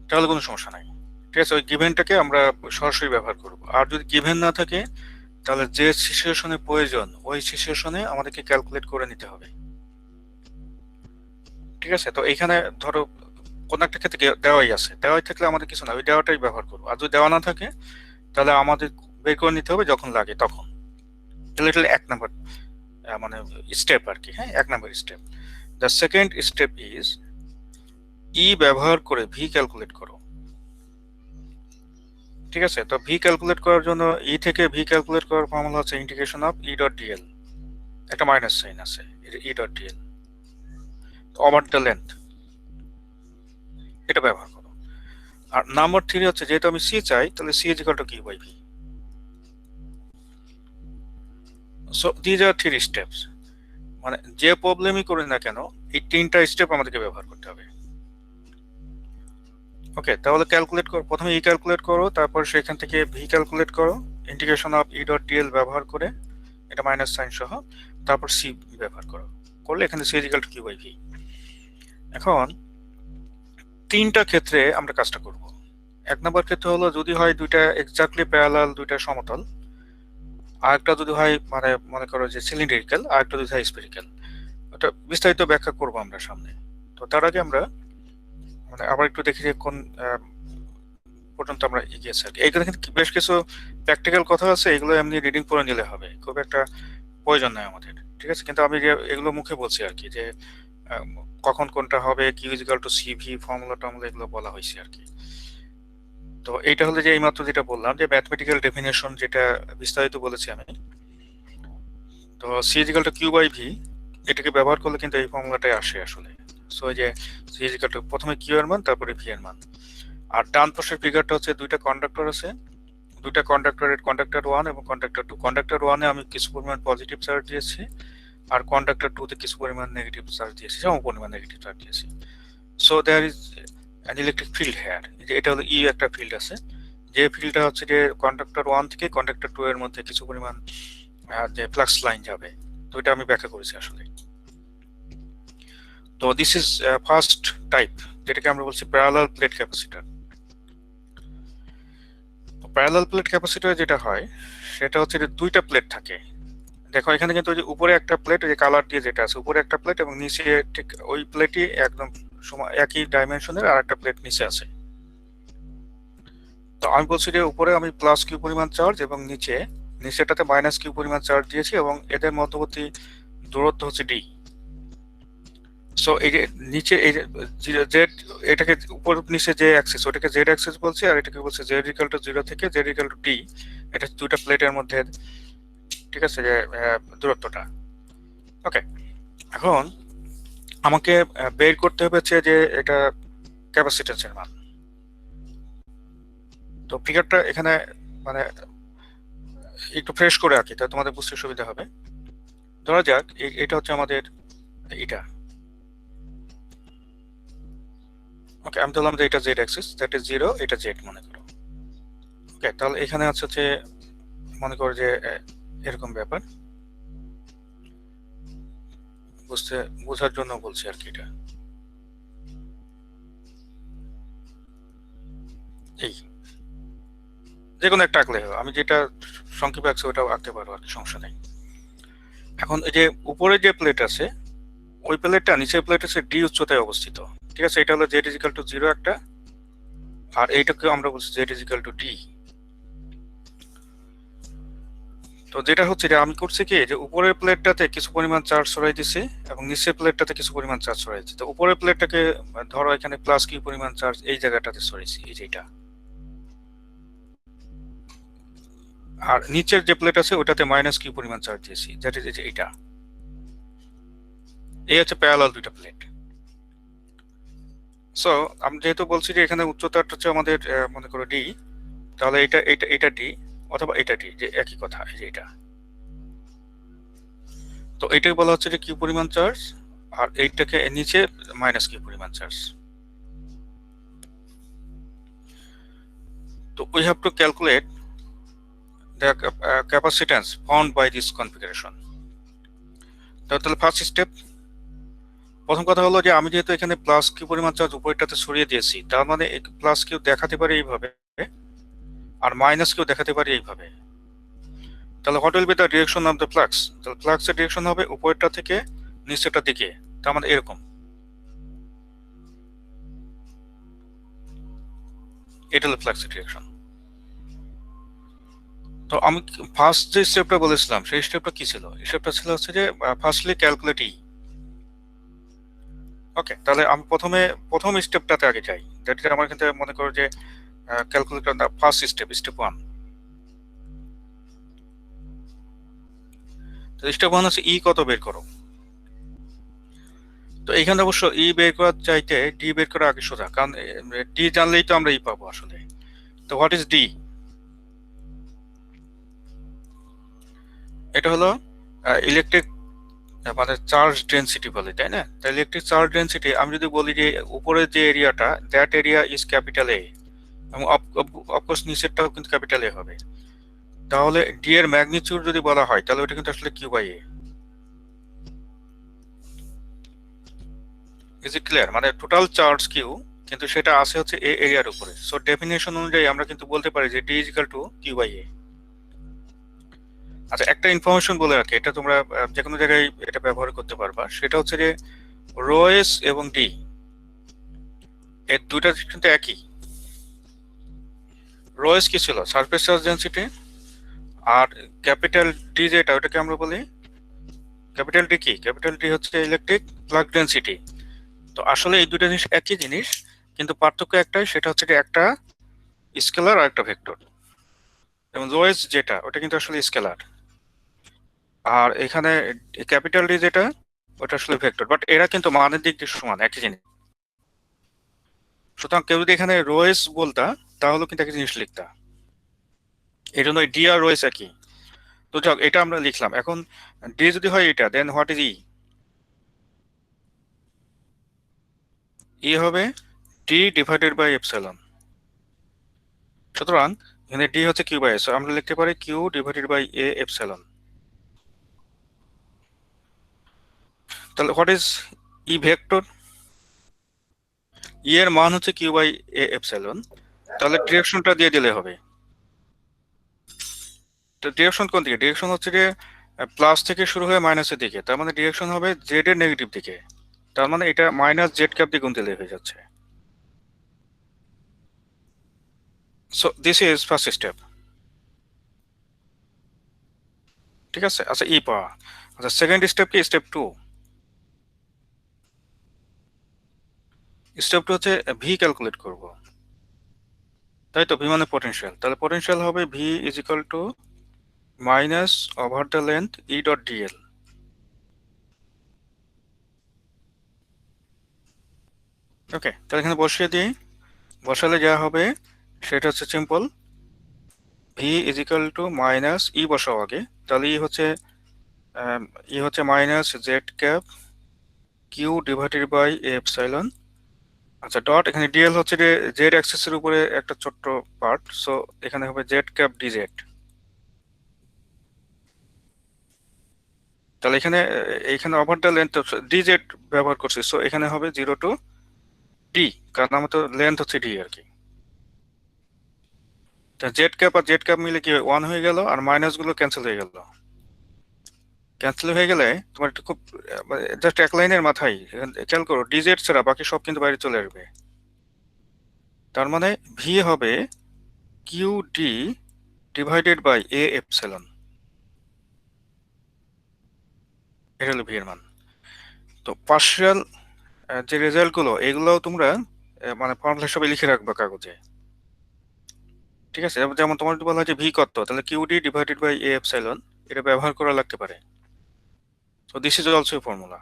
তাহলে কোনো সমস্যা নাই, ঠিক আছে, ওই গিভেনটাকে আমরা সরাসরি ব্যবহার করব। আর যদি গিভেন না থাকে তাহলে যে সিচুয়েশনে প্রয়োজন ওই সিচুয়েশনে আমাদেরকে ক্যালকুলেট করে নিতে হবে, ঠিক আছে? তো এইখানে ধরো কোনো একটা ক্ষেত্রে দেওয়াই আছে, দেওয়াই থাকলে আমাদের কিছু না, ওই দেওয়াটাই ব্যবহার করবো। আর যদি দেওয়া না থাকে তাহলে আমাদের বের করে নিতে হবে যখন লাগে তখন। তাহলে এটা 1 নম্বর মানে স্টেপ আর কি। হ্যাঁ, 1 নম্বর step. The second step is E ব্যবহার করে ভি ক্যালকুলেট করো, ঠিক আছে? তো ভি ক্যালকুলেট করার জন্য ই থেকে ভি ক্যালকুলেট করার ফর্মুলা হচ্ছে integration of E dot DL, একটা মাইনাস সাইন আছে, ই dot DL over the length, এটা ব্যবহার করো। আর নাম্বার 3 হচ্ছে যেহেতু আমি সি চাই তাহলে C is equal to Q by V. So these are 3 steps, মানে যে প্রবলেমই করি না কেন এই 3টা স্টেপ আমাদেরকে ব্যবহার করতে হবে। ওকে, তাহলে ক্যালকুলেট করো, প্রথমে ই ক্যালকুলেট করো, তারপর সেখান থেকে ভি ক্যালকুলেট করো integration of E dot DL ব্যবহার করে, এটা মাইনাস সাইন সহ, তারপর সি ব্যবহার করো, করলে এখানে C is equal to Q by V. এখন তিনটা ক্ষেত্রে আমরা কাজটা করব। এক নম্বর ক্ষেত্রে হলো যদি হয় দুইটা এক্স্যাক্টলি প্যারালাল দুইটা সমতল, আরেকটা যদি হয় মানে মনে করো যে সিলিন্ড্রিক্যাল, আরেকটা যদি হয় স্ফেরিক্যাল। ওটা বিস্তারিত ব্যাখ্যা করব আমরা সামনে। তো তার আগে আমরা মানে আবার একটু দেখি যে কোন পর্যন্ত আমরা এগিয়েছি আর কি। এইখানে কিন্তু বেশ কিছু প্র্যাকটিক্যাল কথা আছে, এগুলো এমনি রিডিং করে নিলে হবে, খুব একটা প্রয়োজন নাই আমাদের, ঠিক আছে? কিন্তু আমি এগুলো মুখে বলছি আর কি, যে কখন কোনটা হবে, Q is equal to CV, formula টর্মুলা এগুলো বলা হয়েছে আর কি। তো এইটা হলো যে এইমাত্র যেটা বললাম যে ম্যাথমেটিক্যাল ডেফিনেশন, যেটা বিস্তারিত বলেছি আমি। তো C is equal to Q by V, এটাকে ব্যবহার করলে কিন্তু এই ফর্মুলাটাই আসে আসলে। সো এই যে সি ইজিক্যাল টু প্রথমে কিউ এর মান তারপরে ভি এর মান। আর ডান পাশের ফিগারটা হচ্ছে দুইটা কন্ডাক্টর আছে, দুইটা কন্ডাক্টরের কন্ডাক্টর 1 এবং কন্ডাক্টর 2। কন্ডাক্টর 1 এ আমি কিছু পরিমাণ পজিটিভ চার্জ দিয়েছি, আর কন্ডাক্টর 2 তে কিছু পরিমাণ নেগেটিভ চার্জ দিয়েছি, সম পরিমাণ নেগেটিভ চার্জ দিয়েছি। So there is an electric field here. এটা হলো ই একটা ফিল্ড আছে, যে ফিল্ডটা হচ্ছে যে কন্ডাক্টর 1 থেকে কন্ডাক্টর 2 এর মধ্যে কিছু পরিমাণ যে ফ্লাক্স লাইন যাবে। তো এটা আমি ব্যাখ্যা করেছি আসলে। তো দিস ইজ ফার্স্ট টাইপ, যেটাকে আমরা বলছি parallel plate capacitor. Parallel plate capacitor যেটা হয় সেটা হচ্ছে যে দুইটা প্লেট থাকে। দেখো এখানে কিন্তু যে উপরে একটা প্লেট, যে কালার দিয়ে যেটা আছে, উপরে একটা প্লেট এবং নিচে ঠিক ওই প্লেটই একদম একই ডাইমেনশনের আর একটা প্লেট নিচে আছে। তো আমি বলছি যে উপরে আমি প্লাস কিউ পরিমাণ চার্জ এবং নিচেটাতে মাইনাস কিউ পরিমাণ চার্জ দিয়েছি, এবং এদের মধ্যবর্তী দূরত্ব হচ্ছে ডি। সো এই যে নিচে এই জেড, এটাকে উপর নিচে যে অ্যাক্সিস, ওটাকে জেড অ্যাক্সিস বলছি, আর এটাকে বলছে জেড ইকুয়াল টু 0 থেকে জেড ইকুয়াল টু টি। এটা দুইটা প্লেটের মধ্যে, ঠিক আছে, যে দূরত্বটা। ওকে, এখন আমাকে বের করতে হবে যে এটা ক্যাপাসিট্যান্সের মান। তো ফিগারটা এখানে মানে একটু ফ্রেশ করে আঁকি, তাহলে তোমাদের বুঝতে সুবিধা হবে। ধরা যাক এটা হচ্ছে আমাদের এটা। ওকে, আমি বললাম যে এটা জেড অ্যাক্সিস, দ্যাট ইজ 0, এটা জেড মনে করো। ওকে, তাহলে এখানে হচ্ছে মনে করো যে এরকম ব্যাপার, বোঝার জন্য বলছি আর কি। এটা এই যে কোনো একটা আঁকলে হবে, আমি যেটা সংক্ষেপে আঁকছি ওটা আঁকতে পারবো আর কি, সমস্যা নেই। এখন এই যে উপরে যে প্লেট আছে, ওই প্লেটটা নিচের প্লেট আছে ডি উচ্চতায় অবস্থিত, ঠিক আছে? এটা হলো জেড ইজিক্যাল টু 0 একটা, আর এইটাকে আমরা বলছি জেড ইজিক্যাল টু ডি। তো যেটা হচ্ছে যে আমি করছি কি, যে উপরের প্লেটটাতে কিছু পরিমাণ চার্জ সরাই দিছি এবং নিচের প্লেটটাতে কিছু পরিমাণ চার্জ সরাই দিচ্ছি। তো উপরের প্লেটটাকে ধরো এখানে প্লাস কিউ পরিমাণ চার্জ এই জায়গাটাতে সরাইছি, এই যেটা। আর নিচের যে প্লেট আছে ওটাতে মাইনাস কিউ পরিমাণ চার্জ দিয়েছি, যেটা এইটা। এই হচ্ছে প্যারালাল দুইটা প্লেট। সো আমি যেহেতু বলছি যে এখানে উচ্চতাটা হচ্ছে আমাদের মনে করো ডি, তাহলে এটা ডি অথবা এটা ডি, যে একই কথা, এই যে এটা। তো এইটাকে বলা হচ্ছে যে কিউ পরিমাণ চার্জ, আর এইটাকে নিচে মাইনাস কিউ পরিমাণ চার্জ। তো we have to calculate the capacitance found by this configuration. তাহলে ফার্স্ট স্টেপ, প্রথম কথা হলো যে আমি যেহেতু এখানে প্লাস কিউ পরিমাণ চার্জ উপরেরটাতে সরিয়ে দিয়েছি, তার মানে প্লাস কিউ দেখাতে পারি এইভাবে আর মাইনাস কিউ দেখাতে পারি এইভাবে। তাহলে what will be the direction of the flux? তাহলে ফ্লাক্সের ডিরেকশন হবে উপরেরটা থেকে নিচেরটার দিকে, তার মানে এরকম। এটা হলো ফ্লাক্সের ডিরেকশন। তো আমি ফার্স্ট যে স্টেপটা বলেছিলাম সেই স্টেপটা কি ছিল? এই স্টেপটা ছিল হচ্ছে যে ফার্স্টলি ক্যালকুলেট ই। ওকে, তাহলে আমি প্রথম স্টেপটাতে আগে যাই, দ্যাট ইজ আমার এখানে মনে করো যে calculate the first step, step 1। তো স্টেপ 1 হচ্ছে ই কত বের করো। তো এখানে অবশ্য ই বের করার চাইতে ডি বের করা আগে সোজা, কারণ ডি জানলেই তো আমরা ই পাবো আসলে। তো হোয়াট ইজ ডি? এটা হলো ইলেকট্রিক মানে চার্জ ডেনসিটি বলে, তাই না? তাই ইলেকট্রিক চার্জ ডেনসিটি আমি যদি বলি যে উপরের যে এরিয়াটা, that area is capital A, এবং অফকোর্স নিচেরটাও কিন্তু ক্যাপিটাল এ হবে। তাহলে ডি এর ম্যাগনিটিউড যদি বলা হয় তাহলে ওটা কিন্তু আসলে Q by A. Is it clear? মানে টোটাল চার্জ কিউ, কিন্তু সেটা আছে হচ্ছে এ এরিয়ার উপরে। সো ডেফিনেশন অনুযায়ী আমরা কিন্তু বলতে পারি যে D is equal to Q by A. আচ্ছা, একটা ইনফরমেশন বলে রাখি, এটা তোমরা যে কোনো জায়গায় এটা ব্যবহার করতে পারবা। সেটা হচ্ছে যে রো এস এবং ডি এর দুইটা কিন্তু একই। রো এস কি ছিল? সারফেস চার্জ ডেনসিটি, আর ক্যাপিটাল ডি যেটা, ওটাকে আমরা বলি ক্যাপিটাল ডি কি? ক্যাপিটাল ডি হচ্ছে ইলেকট্রিক ফ্লাক্স ডেনসিটি। তো আসলে এই দুটো জিনিস একই জিনিস, কিন্তু পার্থক্য একটাই, সেটা হচ্ছে যে একটা স্কেলার আর একটা ভেক্টর। যেমন রো এস যেটা, ওটা কিন্তু আসলে স্কেলার, আর এখানে ক্যাপিটাল ডি যেটা, ওটা আসলে ভেক্টর। বাট এরা কিন্তু মানের দিক দিয়ে সমান, একই জিনিস। সুতরাং কেউ যদি এখানে রো এস বলতা, তাহলে কিন্তু একই জিনিস লিখতা। এই জন্য ডি আর রো এস একই। তো যাক, এটা আমরা লিখলাম। এখন ডি যদি হয় এটা, দেন হোয়াট ইজ ই? ই হবে ডি ডিভাইডেড বাই এপসাইলন। সুতরাং এখানে ডি হচ্ছে কিউ বাই এস, আমরা লিখতে পারি Q divided by A epsilon. তাহলে what is E vector? E এর মান হচ্ছে কিউ বাই এ এপসাইলন। তাহলে ডিরেকশনটা দিয়ে দিলে হবে। তো ডিরেকশন কোন দিকে? ডিরেকশন হচ্ছে যে প্লাস থেকে শুরু হয়ে মাইনাসের দিকে, তার মানে ডিরেকশন হবে জেড এর নেগেটিভ দিকে। তার মানে এটা মাইনাস জেড ক্যাপ দিয়ে গুণ দিলে হয়ে যাচ্ছে। So this is first step. ঠিক আছে? আচ্ছা, ই পাওয়া। আচ্ছা, সেকেন্ড স্টেপ কি? Step two. স্টেপ টু হচ্ছে ভি ক্যালকুলেট করব, তাই তো? ভি মানে পটেনশিয়াল। তাহলে পটেনশিয়াল হবে V is equal to minus over the length E dot dl. Okay, তাহলে এখানে বসিয়ে দিই। বসালে যা হবে সেটা হচ্ছে simple, V is equal to minus E বসাও আগে। তাহলে ই হচ্ছে minus Z cap Q divided by A epsilon. আচ্ছা, ডট এখানে ডিএল হচ্ছে যে জেড অ্যাক্সিসের উপরে একটা ছোট্ট পার্ট, সো এখানে হবে জেড ক্যাপ ডিজেড। তাহলে এখানে ওভার দ্য লেন্থ ডিজেড ব্যবহার করছি, সো এখানে হবে 0 টু ডি, কারণ আমার তো লেন্থ হচ্ছে ডি আর কি। তা জেড ক্যাপ আর জেড ক্যাপ মিলে কি 1 হয়ে গেল, আর মাইনাস গুলো ক্যান্সেল হয়ে গেল। ক্যান্সেল হয়ে গেলে তোমার একটু খুব জাস্ট এক লাইনের মাথায় খেয়াল করো, ডিজেড ছাড়া বাকি সব কিন্তু বাইরে চলে আসবে। তার মানে ভি হবে Q D divided by A epsilon. এটা হলো ভি এর মান। তো পার্শিয়াল যে রেজাল্ট গুলো, এগুলোও তোমরা মানে ফর্মুলা হিসেবে লিখে রাখবে কাগজে। ঠিক আছে? যেমন তোমার যদি বলা হয় যে ভি কত, তাহলে Q D divided by A epsilon, এটা ব্যবহার করা লাগতে পারে। তো this is also a formula.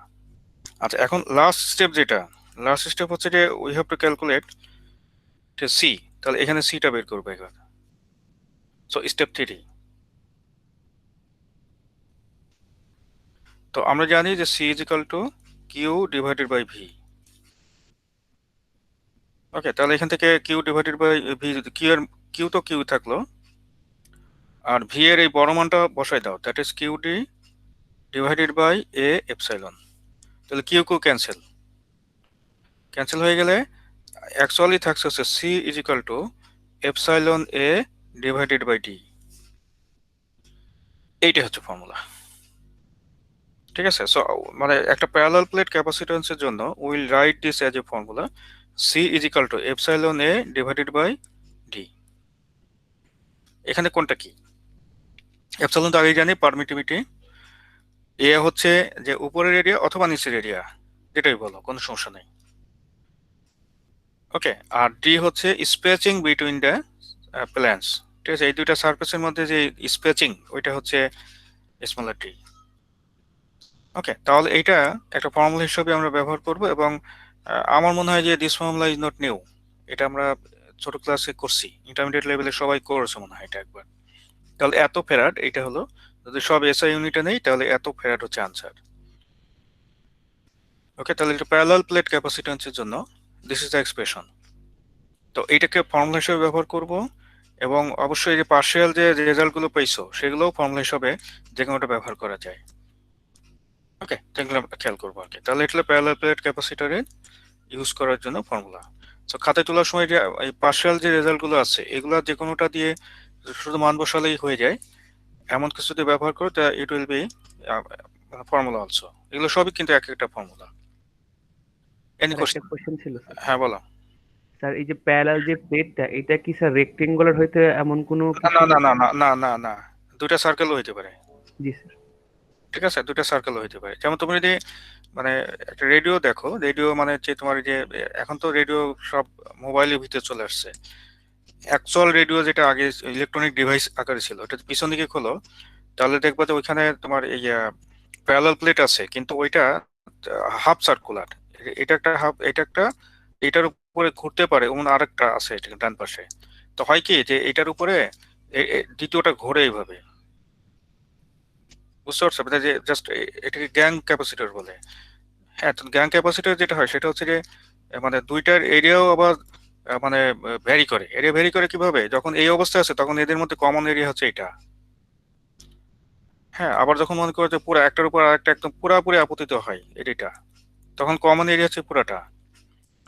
আচ্ছা, এখন লাস্ট স্টেপ যেটা, লাস্ট স্টেপ হচ্ছে যে we have to calculate C. তাহলে এখানে সিটা বের করবে এবার। So step 3। তো আমরা জানি যে C is equal to Q divided by V. Okay, তাহলে এখান থেকে Q divided by V, Q তো কিউ থাকলো, আর ভি এর এই বড় মানটা বসাই দাও, that is Q D divided by A epsilon. তাহলে কিউ কিউ ক্যান্সেল হয়ে গেলে অ্যাকচুয়ালি থাকছে হচ্ছে C is equal to epsilon A divided by D. এইটাই হচ্ছে ফর্মুলা। ঠিক আছে? সো মানে একটা প্যারালাল প্লেট ক্যাপাসিট্যান্সের জন্য will write this as a formula, C is equal to epsilon A divided by D. এখানে কোনটা কি? এপসাইলন তো আগেই জানি, পারমিটিভিটি। এ হচ্ছে যে উপরের এরিয়া অথবা নিচের এরিয়া, যেটাই বলো, কোনো সমস্যা নেই। ওকে, আর ডি হচ্ছে স্পেসিং বিটুইন দ্য প্লেনস। ঠিক আছে? এই দুইটা সারফেসের মধ্যে যে স্পেসিং, ওইটা হচ্ছে স্মলার ডি। ওকে, তাহলে এইটা একটা ফর্মুলা হিসেবে আমরা ব্যবহার করব, এবং আমার মনে হয় যে this formula is not new. এটা আমরা ছোট ক্লাসে করছি, ইন্টারমিডিয়েট লেভেলে সবাই করেছে মনে হয় এটা একবার। তাহলে এত ফ্যারাড এটা হলো, যদি সব এসআই ইউনিটে নেই তাহলে এত ফ্যারাড হচ্ছে আনসার। ওকে, তাহলে এটা প্যারালাল প্লেট ক্যাপাসিট্যান্সের জন্য দিস ইজ দ্য এক্সপ্রেশন। তো এইটাকে ফর্মুলা হিসেবে ব্যবহার করব, এবং অবশ্যই যে পার্শিয়াল যে রেজাল্টগুলো পেয়েছো সেগুলোও ফর্মুলা হিসেবে যে কোনোটা ব্যবহার করা যায়। ওকে, এগুলো আমরা খেয়াল করবো আর কি। তাহলে এটা প্যারালাল প্লেট ক্যাপাসিটরের ইউজ করার জন্য ফর্মুলা। তো খাতায় তোলার সময় যে এই পার্শিয়াল যে রেজাল্ট গুলো আছে এগুলা যে কোনোটা দিয়ে শুধু মান বসালেই হয়ে যায় এমন কিছু দিয়ে ব্যবহার করো, তা it will be formula also. এগুলো সবই কিন্তু এক একটা ফর্মুলা। Any question? কোশ্চেন ছিল স্যার। হ্যাঁ বলো। স্যার এই যে প্যারালাল যে প্লেটটা, এটা কি স্যার রেক্টেঙ্গুলার হইতে এমন কোনো না না না না না না না, দুইটা সার্কেলও হইতে পারে। জি স্যার। ঠিক আছে, দুইটা সার্কেলও হইতে পারে। যেমন তুমি যদি মানে একটা রেডিও দেখো, রেডিও মানে যে তোমার যে এখন তো রেডিও সব মোবাইলের ভিতরে চলে আসছে। অ্যাকচুয়াল রেডিও যেটা আগে ইলেকট্রনিক ডিভাইস আকারে ছিল, ওটা পিছন দিকে খোলো তাহলে দেখবা যে ওইখানে তোমার এই প্যারালাল প্লেট আছে, কিন্তু ওইটা হাফ সার্কুলার। এটা একটা হাফ, এটা একটা, এটার উপরে ঘুরতে পারে এমন আরেকটা আছে এটা ডান পাশে। তো হয় কি যে এটার উপরে দ্বিতীয়টা ঘোরে এইভাবে, বুঝতে পারছো? মানে যে জাস্ট এটাকে গ্যাং ক্যাপাসিটর বলে। হ্যাঁ, তো গ্যাং ক্যাপাসিটর যেটা হয় সেটা হচ্ছে যে মানে দুইটার এরিয়াও আবার মানে ভ্যারি করে। এরিয়া ভ্যারি করে কিভাবে? যখন এই অবস্থায় আছে তখন এদের মধ্যে কমন এরিয়া হচ্ছে এটা। হ্যাঁ, আবার যখন মনে করো যে পুরো একটার উপর আরেকটা একদম পুরাপুরি আপতিত হয় এটা, তখন কমন এরিয়া হচ্ছে পুরাটা।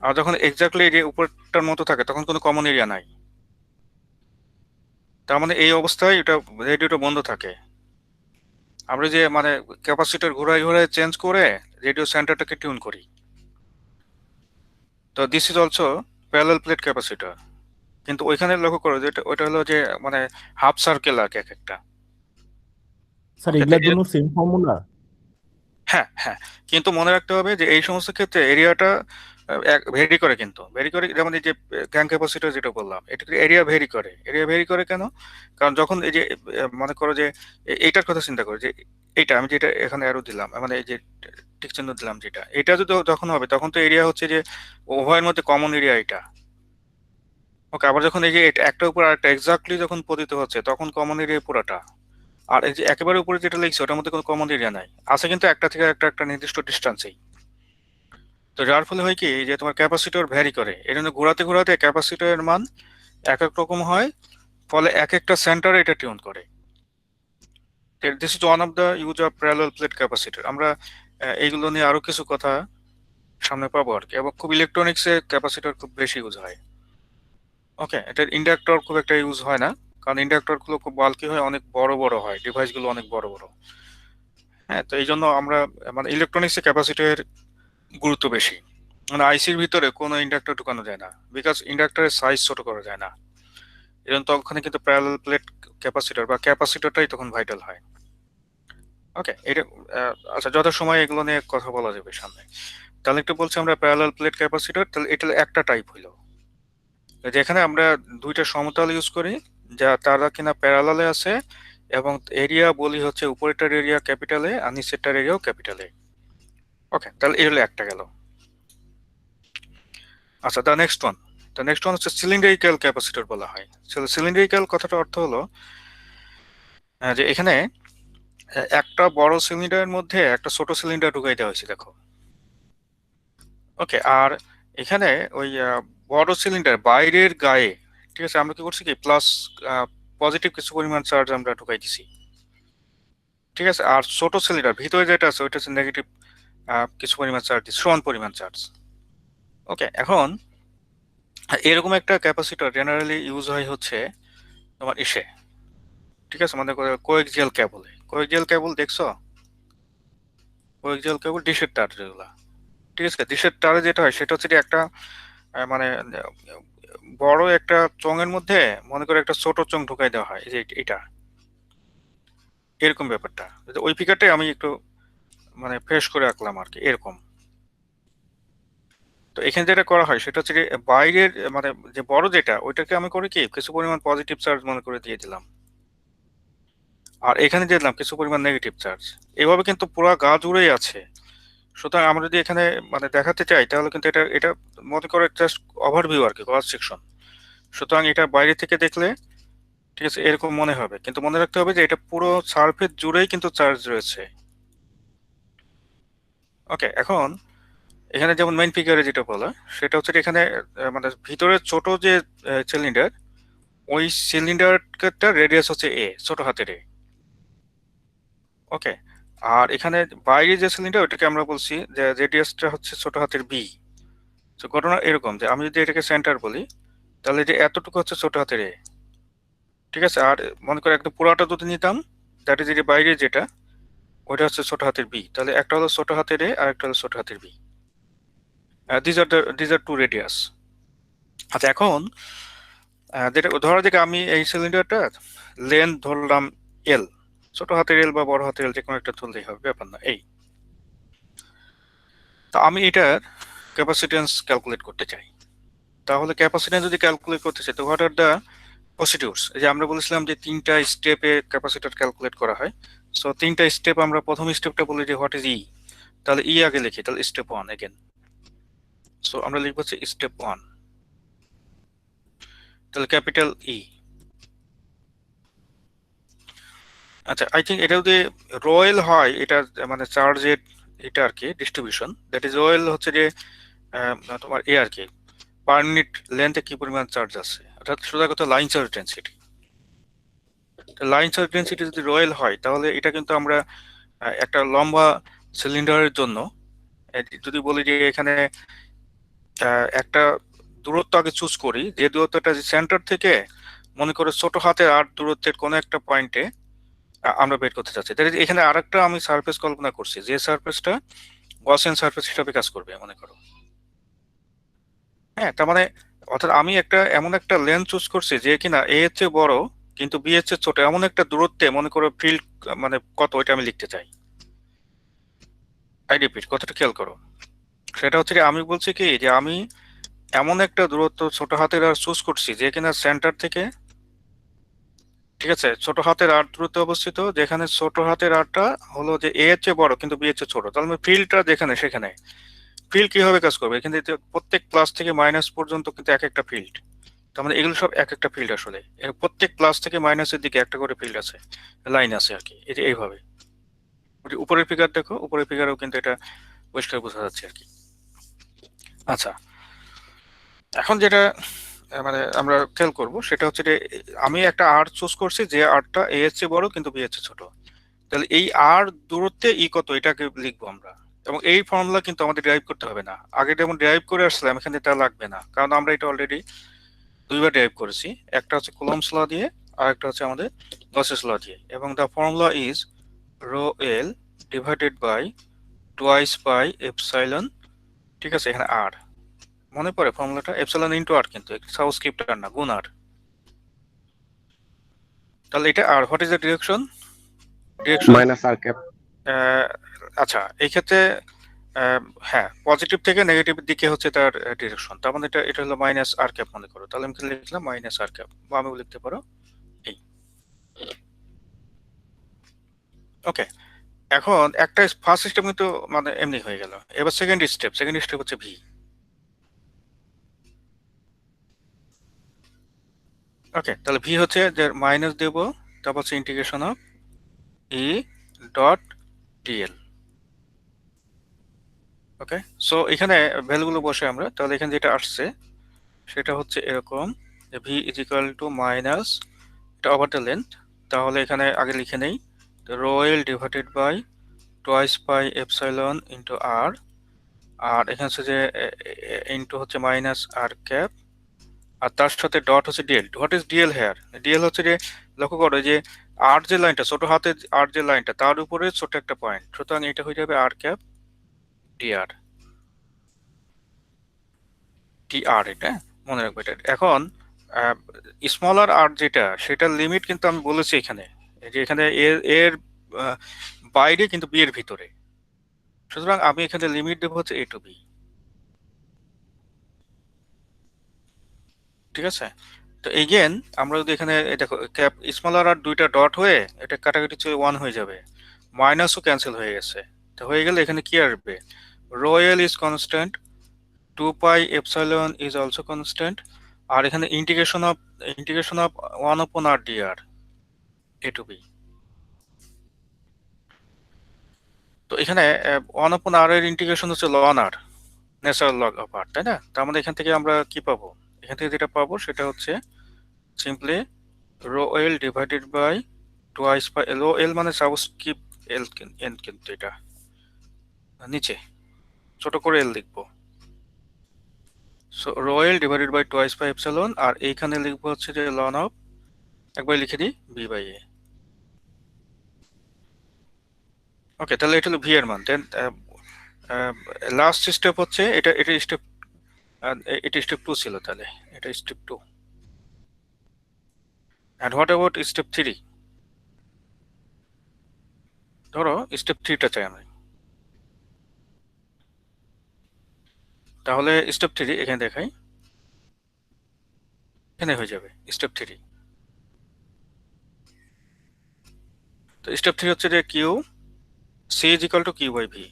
আর যখন এক্স্যাক্টলি এরিয়া উপরটার মতো থাকে তখন কোনো কমন এরিয়া নাই। তার মানে এই অবস্থায় এটা রেডিওটা বন্ধ থাকে। আমরা যে মানে ক্যাপাসিটর ঘোরায় ঘোরায় চেঞ্জ করে রেডিও সেন্টারটাকে টিউন করি। তো this is also parallel plate capacitor, কিন্তু ওইখানে লক্ষ্য করো যে ওইটা হলো যে মানে হাফ সার্কেল আর কি এক একটা। স্যার এগুলোর জন্য সেম ফর্মুলা? হ্যাঁ হ্যাঁ, কিন্তু মনে রাখতে হবে যে এই সমস্ত ক্ষেত্রে এরিয়াটা ভেরি করে, কিন্তু ভেরি করে। যেমন এই যে গ্যাং ক্যাপাসিটর যেটা বললাম, এটা এরিয়া ভেরি করে। এরিয়া ভেরি করে কেন? কারণ যখন এই যে মনে করো যে এইটার কথা চিন্তা করো, যে এইটা আমি যেটা এখানে অ্যারো দিলাম, মানে এই যে টিক চিহ্ন দিলাম যেটা, এটা যদি যখন হবে তখন তো এরিয়া হচ্ছে যে উভয়ের মধ্যে কমন এরিয়া এটা। ওকে, আবার যখন এই যে একটা উপর আরেকটা এক্স্যাক্টলি যখন পতিত হচ্ছে তখন কমন এরিয়া পুরাটা। আর এই যে একেবারে উপরে যেটা লিখছে ওটার মধ্যে কোনো কমন এরিয়া নাই, আছে কিন্তু একটা থেকে একটা নির্দিষ্ট ডিস্টেন্সেই। তো যার ফলে হয় কি যে তোমার ক্যাপাসিটর ভ্যারি করে, এর জন্য ঘোরাতে ঘোরাতে ক্যাপাসিটরের মান এক এক রকম হয়, ফলে এক একটা সেন্টারে এটা টিউন করে। This is one of the use of parallel plate capacitor. আমরা এইগুলো নিয়ে আরো কিছু কথা সামনে পাবো আর কি। এবং খুব ইলেকট্রনিক্সে ক্যাপাসিটর খুব বেশি ইউজ হয়। ওকে, এটার ইন্ডাক্টর খুব একটা ইউজ হয় না, কারণ ইন্ডাক্টর গুলো খুব বাল্কি হয়, অনেক বড় বড় হয়, ডিভাইস গুলো অনেক বড় বড়। হ্যাঁ, তো এই জন্য আমরা মানে ইলেকট্রনিক্সে ক্যাপাসিটরের গুরুত্ব বেশি। মানে আইসির ভিতরে কোনো ইন্ডাক্টর ঢুকানো যায় না, বিকজ ইন্ডাক্টরের সাইজ ছোট করা যায় না। এই জন্য তখন কিন্তু প্যারালাল প্লেট ক্যাপাসিটর বা ক্যাপাসিটরটাই তখন ভাইটাল হয়। ওকে, এটা আচ্ছা যথাসময় এগুলো নিয়ে কথা বলা যাবে সামনে। তাহলে একটু বলছি আমরা প্যারালাল প্লেট ক্যাপাসিটর, তাহলে এটা একটা টাইপ হইলো যেখানে আমরা দুইটা সমতল ইউজ করি যা তারা কিনা প্যারালালে আছে, এবং এরিয়া বলি হচ্ছে উপরেরটার এরিয়া ক্যাপিটালে আর নিচেরটার এরিয়াও ক্যাপিটালে। ওকে, তাহলে এই হলো একটা গেল। আচ্ছা, দ্য নেক্সট ওয়ান হচ্ছে সিলিন্ডারিক্যাল ক্যাপাসিটর বলা হয়। সিলিন্ডারিক্যাল কথাটা অর্থ হলো যে এখানে একটা বড় সিলিন্ডারের মধ্যে একটা ছোট সিলিন্ডার ঢুকাই দেওয়া হয়েছে, দেখো। ওকে, আর এখানে ওই বড় সিলিন্ডার বাইরের গায়ে, ঠিক আছে, আমরা কি করছি কি প্লাস পজিটিভ কিছু পরিমাণ চার্জ আমরা ঢুকাই দিছি, ঠিক আছে। আর ছোট সিলিন্ডার ভিতরে যেটা আছে ওইটা হচ্ছে নেগেটিভ কিছু পরিমাণ চার্জ দিচ্ছি, সমান পরিমাণ চার্জ। ওকে, এখন এরকম একটা ক্যাপাসিটর জেনারেলি ইউজ হয় হচ্ছে তোমার ইসে, ঠিক আছে, মানে কোএক্সিয়াল কেবল দেখছো? কোএক্সিয়াল কেবল ডিশের তার যেগুলা, ঠিক আছে। ডিশের তারে যেটা হয় সেটা হচ্ছে যে একটা মানে বড় একটা চোঙের মধ্যে মনে করে একটা ছোট চোঙ ঢুকাই দেওয়া হয়, এই যে এটা এরকম ব্যাপারটা। ওই ফিগারটাই আমি একটু মানে ফ্রেশ করে রাখলাম আর কি, এরকম। তো এখানে যেটা করা হয় সেটা হচ্ছে যে বাইরের মানে যে বড় যেটা ওইটাকে আমি করি কি কিছু পরিমাণ পজিটিভ চার্জ মনে করে দিয়ে দিলাম, আর এখানে দিয়ে দিলাম কিছু পরিমাণ নেগেটিভ চার্জ। এভাবে কিন্তু পুরো গা জুড়েই আছে। সুতরাং আমরা যদি এখানে মানে দেখাতে চাই তাহলে কিন্তু এটা এটা মনে করে জাস্ট ওভারভিউ আর কি, ক্রস সেকশন। সুতরাং এটা বাইরে থেকে দেখলে ঠিক আছে এরকম মনে হবে, কিন্তু মনে রাখতে হবে যে এটা পুরো সারফেস জুড়েই কিন্তু চার্জ রয়েছে। ওকে, এখন এখানে যেমন মেইন ফিগারে যেটা বলা সেটা হচ্ছে এখানে মানে ভিতরে ছোট যে সিলিন্ডার, ওই সিলিন্ডারটা রেডিয়াস হচ্ছে এ, ছোট হাতের এ। ওকে, আর এখানে বাইরে যে সিলিন্ডার ওটাকে আমরা বলছি যে রেডিয়াসটা হচ্ছে ছোট হাতের বি। তো ঘটনা এরকম যে আমি যদি এটাকে সেন্টার বলি তাহলে যে এতটুকু হচ্ছে ছোট হাতের এ, ঠিক আছে। আর মনে করে একদম পুরাটা যদি নিতাম দ্যাট ইজ এর বাইরে যেটা ওইটা হচ্ছে ছোট হাতের বি, তাহলে একটা হলো ছোট হাতের এ আর একটা হলো ছোট হাতের B. These are two radius. আচ্ছা এখন যেটা ধরো যে আমি এই সিলিন্ডারটা লেন্থ ধরলাম এল, ছোট হাতের এল বা বড় হাতের এল যে কোনো একটা ধরলেই হবে, ব্যাপার না। এই তো আমি এটার ক্যাপাসিটেন্স ক্যালকুলেট করতে চাই। তাহলে ক্যাপাসিটেন্স যদি ক্যালকুলেট করতে চাই তো হোয়াট আর দ্য প্রসিডিউরস? এই যে আমরা বলেছিলাম যে 3টা স্টেপে ক্যাপাসিটর ক্যালকুলেট করা হয়। সো 3টা স্টেপ, আমরা প্রথম স্টেপটা বলি যে হোয়াট ইজ ই, তাহলে ই আগে লিখি, তাহলে স্টেপ 1 এগেন। সো আমরা লিখবো হচ্ছে স্টেপ 1, তাহলে ক্যাপিটাল ই। আচ্ছা আই থিঙ্ক এটা যদি রয়েল হয়, এটা মানে চার্জের এটা আর কি ডিস্ট্রিবিউশন, দ্যাট ইজ রয়েল হচ্ছে যে তোমার এ আর কি পার মিনিট লেন্থে কি পরিমাণ চার্জ আছে, অর্থাৎ সোজা কথা line charge density. Line charge density যদি রয়েল হয় তাহলে এটা কিন্তু আমরা একটা লম্বা সিলিন্ডারের জন্য যদি বলি যে এখানে একটা দূরত্ব আগে চুজ করি, যে দূরত্বটা সেন্টার থেকে মনে করে ছোট হাতের আর দূরত্বের কোনো একটা পয়েন্টে আমরা বের করতে চাচ্ছি। এখানে আরেকটা আমি সারফেস কল্পনা করছি, যে সারফেসটা গসিয়ান সারফেস হিসাবে কাজ করবে মনে করো। হ্যাঁ, তার মানে অর্থাৎ আমি একটা এমন একটা লেন্থ চুজ করছি যে কিনা এ এর চেয়ে বড় কিন্তু বি এর চেয়ে ছোট, এমন একটা দূরত্বে মনে করো ফিল্ড মানে কত ওইটা আমি লিখতে চাই। আই রিপিট, কথাটা খেয়াল করো। সেটা হচ্ছে যে আমি বলছি কি যে আমি এমন একটা দূরত্ব ছোট হাতের আর চুজ করছি যে কিনা সেন্টার থেকে, ঠিক আছে, ছোট হাতের আর দূরত্বে অবস্থিত, যেখানে ছোট হাতের আরটা হলো যে এ এর চেয়ে বড় কিন্তু বি এর চেয়ে ছোট। তাহলে ফিল্ডটা যেখানে সেখানে ফিল্ড কিভাবে কাজ করবে, এখানে প্রত্যেক প্লাস থেকে মাইনাস পর্যন্ত কিন্তু এক একটা ফিল্ড, তার মানে এগুলো সব এক একটা ফিল্ড আসলে। প্রত্যেক প্লাস থেকে মাইনাসের দিকে একটা করে ফিল্ড আছে, লাইন আছে আর কি, এই যে এইভাবে। উপরের ফিগার দেখো, উপরের ফিগারেও কিন্তু এটা পরিষ্কার বোঝা যাচ্ছে আর কি। আচ্ছা এখন যেটা মানে আমরা খেয়াল করব সেটা হচ্ছে যে আমি একটা আর চুজ করছি যে আরটা এ এর চেয়ে বড় কিন্তু বি এর চেয়ে ছোট, তাহলে এই আর দূরত্বে ই কত এটাকে লিখবো আমরা। এবং এই ফর্মুলা কিন্তু আমাদের ডেরাইভ করতে হবে না, আগে যেমন ডেরাইভ করে আসছিলাম এখানে তা লাগবে না, কারণ আমরা এটা অলরেডি দুইবার ডেরাইভ করেছি, একটা হচ্ছে কুলম্বস ল দিয়ে আর একটা হচ্ছে আমাদের গসেস ল দিয়ে। এবং the formula is rho L divided by twice by epsilon, ঠিক আছে। এখানে আর মনে পড়ে ফর্মুলাটা, এপসাইলন ইনটু আর, কিন্তু সাবস্ক্রিপ্ট আর না, গুণ আর। তাহলে এটা আর what is the direction? Direction minus R cap. আচ্ছা এই ক্ষেত্রে হ্যাঁ পজিটিভ থেকে নেগেটিভের দিকে হচ্ছে তার ডিরেকশন, তার মানে এটা হলো মাইনাস আর ক্যাপ মনে করো। তাহলে আমি লিখলাম মাইনাস আর ক্যাপ, বা আমি লিখতে পারো এই। ওকে, এখন একটা ফার্স্ট স্টেপ কিন্তু মানে এমনি হয়ে গেল। এবার সেকেন্ড স্টেপ হচ্ছে ভি। ওকে, তাহলে ভি হচ্ছে যে মাইনাস দেব, তারপর হচ্ছে integration of E dot dl. Okay, so এখানে ভ্যালুগুলো বসে আমরা, তাহলে এখানে যেটা আসছে সেটা হচ্ছে এরকম যে V is equal to minus এটা ওভার দ্য লেন্থ, তাহলে এখানে আগে লিখে নেই rho L divided by twice by epsilon into R, আর এখানে হচ্ছে যে ইন্টু হচ্ছে মাইনাস আর ক্যাপ, আর তার সাথে ডট হচ্ছে D L. What is D L here? D L হচ্ছে যে লক্ষ্য করো যে আর যে লাইনটা ছোট হাতে আর যে লাইনটা তার উপরে ছোট একটা পয়েন্ট, সুতরাং এটা হয়ে যাবে আর ক্যাপ ডিআর। টিআর এটা মনে রাখবে এটা। এখন স্মলার আর যেটা সেটার লিমিট কিন্তু আমি বলেছি এখানে, যে এখানে এর বাইরে কিন্তু বি এর ভিতরে, সুতরাং আমি এখানে লিমিট দেবো হচ্ছে এ টু বি, ঠিক আছে। তো এগেন আমরা যদি এখানে দেখো ক্যাপ স্মলার আর দুইটা ডট হয়ে এটা কাটাকাটি চলে 1 হয়ে যাবে, মাইনাসও ক্যান্সেল হয়ে গেছে। তো হয়ে গেলে এখানে কি আসবে? Rho L is constant, 2 pi epsilon is also constant, আর এখানে integration of 1 upon r dr a to b। তো এখানে 1 upon r এর ইন্টিগ্রেশন হচ্ছে ln r, natural log of r, তাই না? তার মানে এখান থেকে আমরা কি পাবো? এখান থেকে যেটা পাবো সেটা হচ্ছে simply rho L divided by twice by rho L মানে সাবস্ক্রিপ্ট এল এন, কিন্তু এটা নিচে ছোট করে এল লিখবো। So rho L divided by twice by epsilon, আর এইখানে লিখবো হচ্ছে যে লন অফ, একবার লিখে দিই বি বাই এ। ওকে, তাহলে এটা হলো ভি এর মান। দেন লাস্ট স্টেপ হচ্ছে এটা স্টেপ, এটা স্টেপ 2 ছিল, তাহলে এটা step 2। And what about step 3? ধরো স্টেপ 3টা চাই আমি, তাহলে স্টেপ 3 এখানে দেখাই, এখানে হয়ে যাবে স্টেপ 3। তো স্টেপ 3 হচ্ছে যে Q C is equal to Q by V.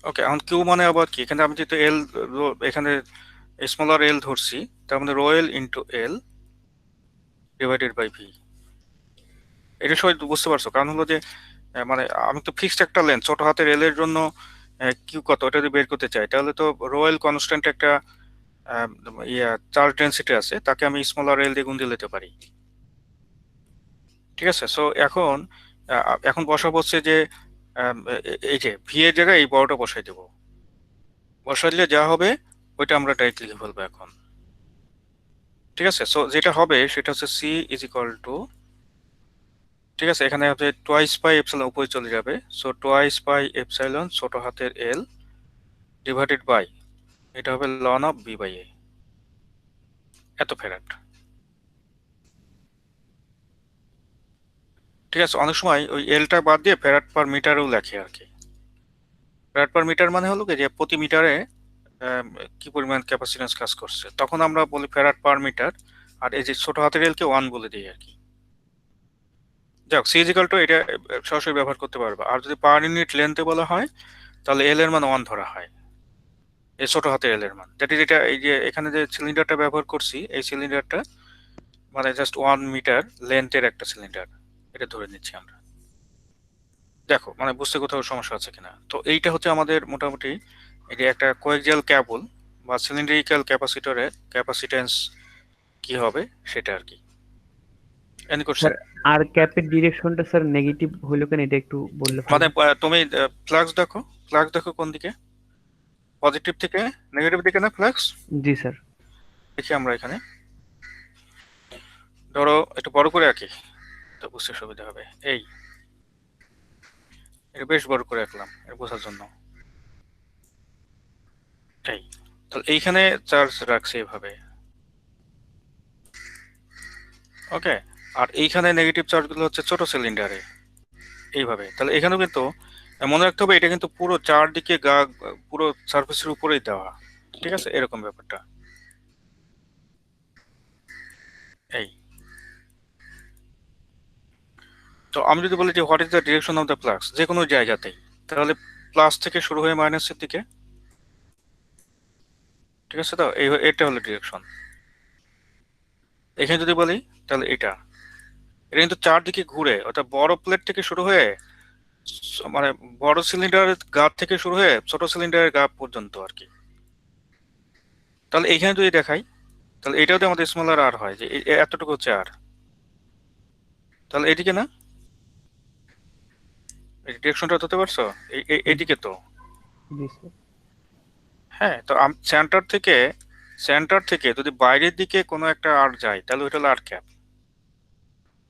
Okay, এখন কিউ মানে আবার কি? এখানে আমি যেহেতু এল, এখানে স্মলার এল ধরছি, তার মানে rho L into L divided by V. এটা সবাই বুঝতে পারছো? কারণ হলো যে মানে আমি তো ফিক্সড একটা লেন্থ ছোট হাতের এল এর জন্য কিউ কত ওটা যদি বের করতে চাই, তাহলে তো রো এল কনস্ট্যান্ট একটা চার্জ ডেন্সিটি আছে, তাকে আমি স্মলার এল দিয়ে গুণ দিয়ে নিতে পারি। ঠিক আছে, সো এখন বসাবো হচ্ছে যে এই যে ভি এর জায়গায় এই বড়টা বসাই দেবো, বসাইলে যা হবে ওইটা আমরা ডাইরেক্ট লিখে ফেলবো এখন। ঠিক আছে, সো যেটা হবে সেটা হচ্ছে সি ইজ ইকুয়াল টু, ঠিক আছে, এখানে হবে টোয়াইস পাই এপসাইলন উপরে চলে যাবে, সো টোয়াইস পাই এপসাইলন ছোট হাতের এল ডিভাইডেড বাই, এটা হবে লন অফ বি বাই এ, এত ফ্যারাড। ঠিক আছে, অনেক সময় ওই এলটা বাদ দিয়ে ফ্যারাড পার মিটারেও লেখে আর কি। ফ্যারাড পার মিটার মানে হলো কি যে প্রতি মিটারে কি পরিমাণ ক্যাপাসিট্যান্স কাজ করছে, তখন আমরা বলি ফ্যারাড পার মিটার, আর এই যে ছোট হাতের এলকে 1 বলে দিই আর কি। যাক, সি ইজ ইকুয়াল টু এটা সরাসরি ব্যবহার করতে পারবে। আর যদি পার ইউনিট লেন্থে বলা হয় তাহলে এল এর মান 1 ধরা হয়, এই ছোট হাতের এল এর মান। দ্যাট ইজ, এটা এই যে এখানে যে সিলিন্ডারটা ব্যবহার করছি, এই সিলিন্ডারটা মানে জাস্ট 1 মিটার লেন্থের একটা সিলিন্ডার, এটা ধরে নিচ্ছি আমরা। দেখো মানে বুঝতে কোথাও সমস্যা আছে কিনা? তো এইটা হচ্ছে আমাদের মোটামুটি এই যে একটা কোয়েক্সিয়াল ক্যাবল বা সিলিন্ড্রিক্যাল ক্যাপাসিটরের ক্যাপাসিট্যান্স কি হবে সেটা আর কি। Any question? স্যার আর ক্যাপের ডিরেকশনটা স্যার নেগেটিভ হলো কেন এটা একটু বললে ভালো মানে হতো। তুমি ফ্লাক্স দেখো কোন দিকে, পজিটিভ থেকে নেগেটিভ দিকে না ফ্লাক্স? জি স্যার। দেখি আমরা এখানে, ধরো একটু বড় করে আঁকি তো বুঝতে সুবিধা হবে। এটা বেশ বড় করে আঁকলাম এটা বোঝার জন্য। তাহলে এইখানে চার্জ রাখছে এভাবে, ওকে, আর এইখানে নেগেটিভ চার্জগুলো হচ্ছে ছোট সিলিন্ডারে এইভাবে। তাহলে এখানেও কিন্তু মনে রাখতে হবে এটা কিন্তু পুরো চারদিকে পুরো সারফেসের উপরেই দেওয়া। ঠিক আছে, এরকম ব্যাপারটা। তো আমি যদি বলি যে what is the direction of the flux যে কোনো জায়গাতেই, তাহলে প্লাস থেকে শুরু হয়ে মাইনাসের দিকে। ঠিক আছে, তো এটা হলো ডিরেকশন। এখানে যদি বলি তাহলে এটা কিন্তু চারদিকে ঘুরে, অর্থাৎ বড় প্লেট থেকে শুরু হয়ে মানে বড় সিলিন্ডারের গা থেকে শুরু হয়ে ছোট সিলিন্ডারের গা পর্যন্ত আর কি। তাহলে এইখানে যদি দেখাই তাহলে এটাও আমাদের স্মলার আর হয়, যে এতটুকু হচ্ছে আর। তাহলে এদিকে না, ডিরেকশনটা ধরতে পারছো? এইদিকে তো, হ্যাঁ। তো সেন্টার থেকে যদি বাইরের দিকে কোনো একটা আর যায় তাহলে ওইটা হলো আর ক্যাপ।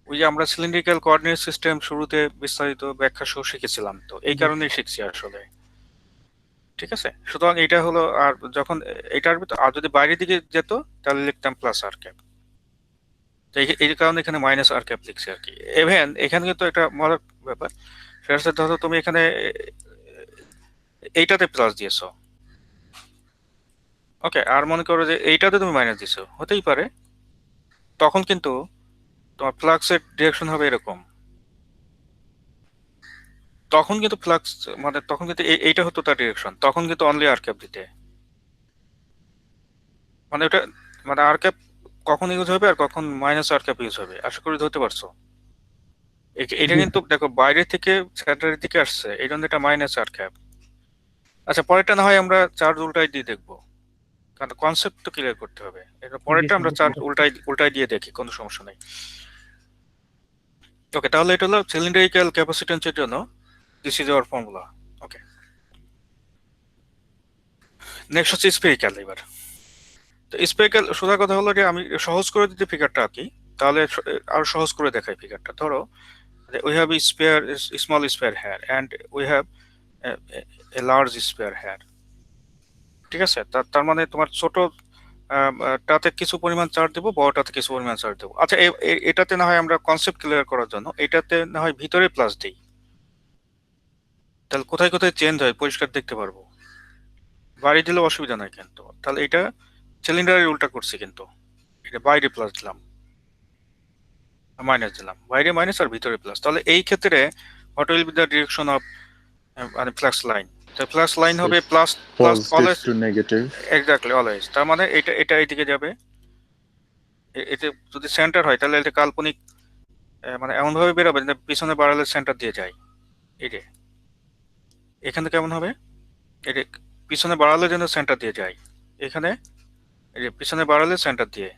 ওই যে আমরা সিলিন্ড্রিক্যাল কোঅর্ডিনেট সিস্টেম শুরুতে বিস্তারিত ব্যাখ্যা সহ শিখেছিলাম, তো এই কারণেই শিখছি আসলে। ঠিক আছে, সুতরাং এটা হলো, আর যখন এটার ভিতর আর যদি বাইরের দিকে যেত তাহলে লিখতাম প্লাস আর ক্যাপ। তো এই কারণে এখানে মাইনাস আর ক্যাপ লিখছি আর কি। এখানে কিন্তু একটা মজার ব্যাপার, সেটা হচ্ছে ধরো তুমি এখানে এইটাতে প্লাস দিয়েছো, ওকে, আর মনে করো যে এইটাতে তুমি মাইনাস দিছো, হতেই পারে। তখন কিন্তু তোমার ফ্লাক্সের ডিরেকশন হবে এরকম, তখন কিন্তু ফ্লাক্স মানে তখন কিন্তু এইটা হতো তার ডিরেকশন, তখন কিন্তু অনলি আর ক্যাপ দিতে, মানে ওটা মানে আর ক্যাপ কখন ইউজ হবে আর কখন মাইনাস আর ক্যাপ ইউজ হবে, আশা করি ধরতে পারছো। এটা কিন্তু দেখো বাইরে থেকে সেন্টারের দিকে আসছে, এই জন্য এটা মাইনাস আর ক্যাপ। আচ্ছা, পরেরটা না হয় আমরা চার্জ উল্টাই দিয়ে দেখবো, কারণ কনসেপ্ট তো ক্লিয়ার করতে হবে। পরেরটা আমরা চার্জ উল্টাই দিয়ে দেখি, কোনো সমস্যা নেই। ওকে, তাহলে এটা হলো সিলিন্ড্রিক্যাল ক্যাপাসিট্যান্সের জন্য this is our formula. Okay, next হচ্ছে স্ফেরিক্যাল। এবার তো স্ফেরিক্যাল সোজা কথা হলো যে আমি সহজ করে যদি ফিগারটা আঁকি তাহলে আরো সহজ করে দেখাই ফিগারটা। ধরো we have a sphere, a small sphere here, and we have a large sphere here. ঠিক আছে, তার মানে তোমার ছোট টাতে কিছু পরিমাণ চার্জ দেবো, বড়টাতে কিছু পরিমাণ চার্জ দেবো। আচ্ছা, এটাতে না হয় আমরা কনসেপ্ট ক্লিয়ার করার জন্য এটাতে না হয় ভিতরে প্লাস দিই, তাহলে কোথায় কোথায় চেঞ্জ হয় পরিষ্কার দেখতে পারবো। বাইরে দিলে অসুবিধা নাই কিন্তু। তাহলে এটা সিলিন্ডারের উল্টা করছি, কিন্তু এটা বাইরে প্লাস দিলাম, মাইনাস দিলাম, বাইরে মাইনাস আর ভিতরে প্লাস। তাহলে এই ক্ষেত্রে what will be the direction of মানে ফ্লাক্স লাইন? তো ফ্লাক্স লাইন হবে plus plus always to negative. Exactly, always. তার মানে এটা এইদিকে যাবে। এতে যদি সেন্টার হয় তাহলে এটা কাল্পনিক মানে এমন ভাবে বেরোবে যে পিছনে বাড়ালে সেন্টার দিয়ে যায়। এই যে এখানে কেমন হবে, এটা পিছনে বাড়ালে যেন সেন্টার দিয়ে যায়, এখানে এই যে পিছনে বাড়ালে সেন্টার দিয়ে,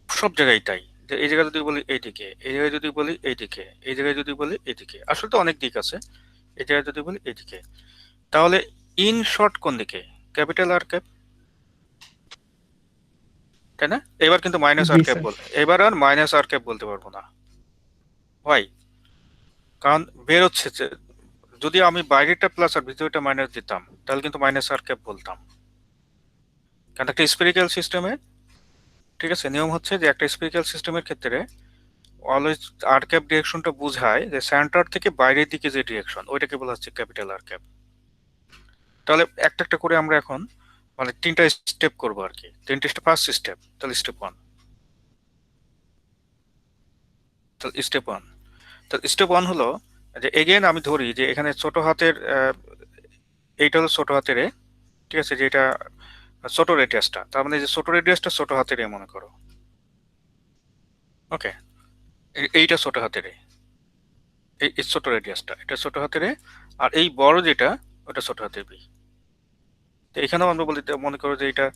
সব জায়গায় তাই। যে এই জায়গায় যদি বলি এইদিকে, এই জায়গায় যদি বলি এইদিকে, এই জায়গায় যদি বলি এইদিকে, আসলে তো অনেক দিক আছে। এই জায়গায় যদি বলি এইদিকে, তাহলে ইন শর্ট কোন দিকে? ক্যাপিটাল আর ক্যাপ, তাই না? এবার কিন্তু মাইনাস আর ক্যাপ বলতে, এবার আর মাইনাস আর ক্যাপ বলতে পারবো না। ভাই, কারণ বের হচ্ছে যে যদি আমি বাইরেটা প্লাস আর ভিতরেটা মাইনাস দিতাম তাহলে কিন্তু মাইনাস আর ক্যাপ বলতাম। কারণ একটা স্পেরিক্যাল সিস্টেমে, ঠিক আছে, নিয়ম হচ্ছে যে একটা স্পেরিক্যাল সিস্টেমের ক্ষেত্রে অলওয়েজ আর ক্যাপ ডিরেকশনটা বোঝায় যে সেন্টার থেকে বাইরের দিকে যে ডিরেকশন, ওইটাকে বলা হচ্ছে ক্যাপিটাল আর ক্যাপ। তাহলে একটা একটা করে আমরা এখন মানে তিনটা স্টেপ করবো আর কি, তিনটে স্টেপ। ফার্স্ট স্টেপ, তাহলে স্টেপ ওয়ান, তাহলে স্টেপ ওয়ান। তাহলে স্টেপ ওয়ান হলো যে এগেন আমি ধরি যে এখানে ছোট হাতের এইটা হলো ছোট হাতের এ, ঠিক আছে, যেটা ছোট রেডিয়াসটা, তার মানে যে ছোট রেডিয়াসটা ছোট হাতের এ মনে করো। ওকে, এইটা ছোট হাতের এ, এই ছোট রেডিয়াসটা এটা ছোট হাতের এ, আর এই বড় যেটা ওটা ছোট হাতের বি। তো এখানেও আমরা বলি মনে করো যে এটা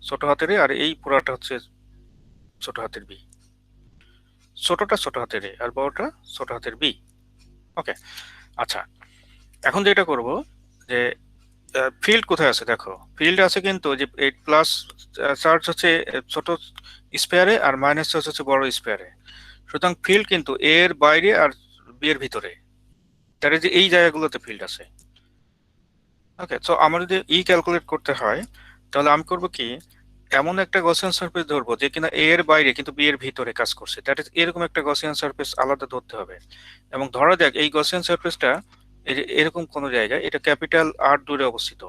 ছোট হাতের এ আর এই পুরাটা হচ্ছে ছোট হাতের বি। ছোটটা ছোট হাতের এ আর বড়টা ছোট হাতের বি। ওকে, আচ্ছা, এখন যেটা করব যে ফিল্ড কোথায় আছে দেখো, ফিল্ড আছে কিন্তু যে এই প্লাস চার্জ হচ্ছে ছোট স্পেয়ারে আর মাইনাস চার্জ হচ্ছে বড় স্পেয়ারে। সুতরাং ফিল্ড কিন্তু এর বাইরে আর বি এর ভিতরে, তার যে এই জায়গাগুলোতে ফিল্ড আছে। ওকে, সো আমার যদি ই ক্যালকুলেট করতে হয় তাহলে আমি করব কি, এমন একটা গসিয়ান সারফেস ধরবো যে কিনা এ এর বাইরে কিন্তু বি এর ভিতরে কাজ করছে, দ্যাট ইজ এরকম একটা গসিয়ান সারফেস আলাদা ধরতে হবে। এবং ধরা যাক এই গসিয়ান সারফেসটা এরকম কোন জায়গায়, এটা ক্যাপিটাল আর দূরে অবস্থিত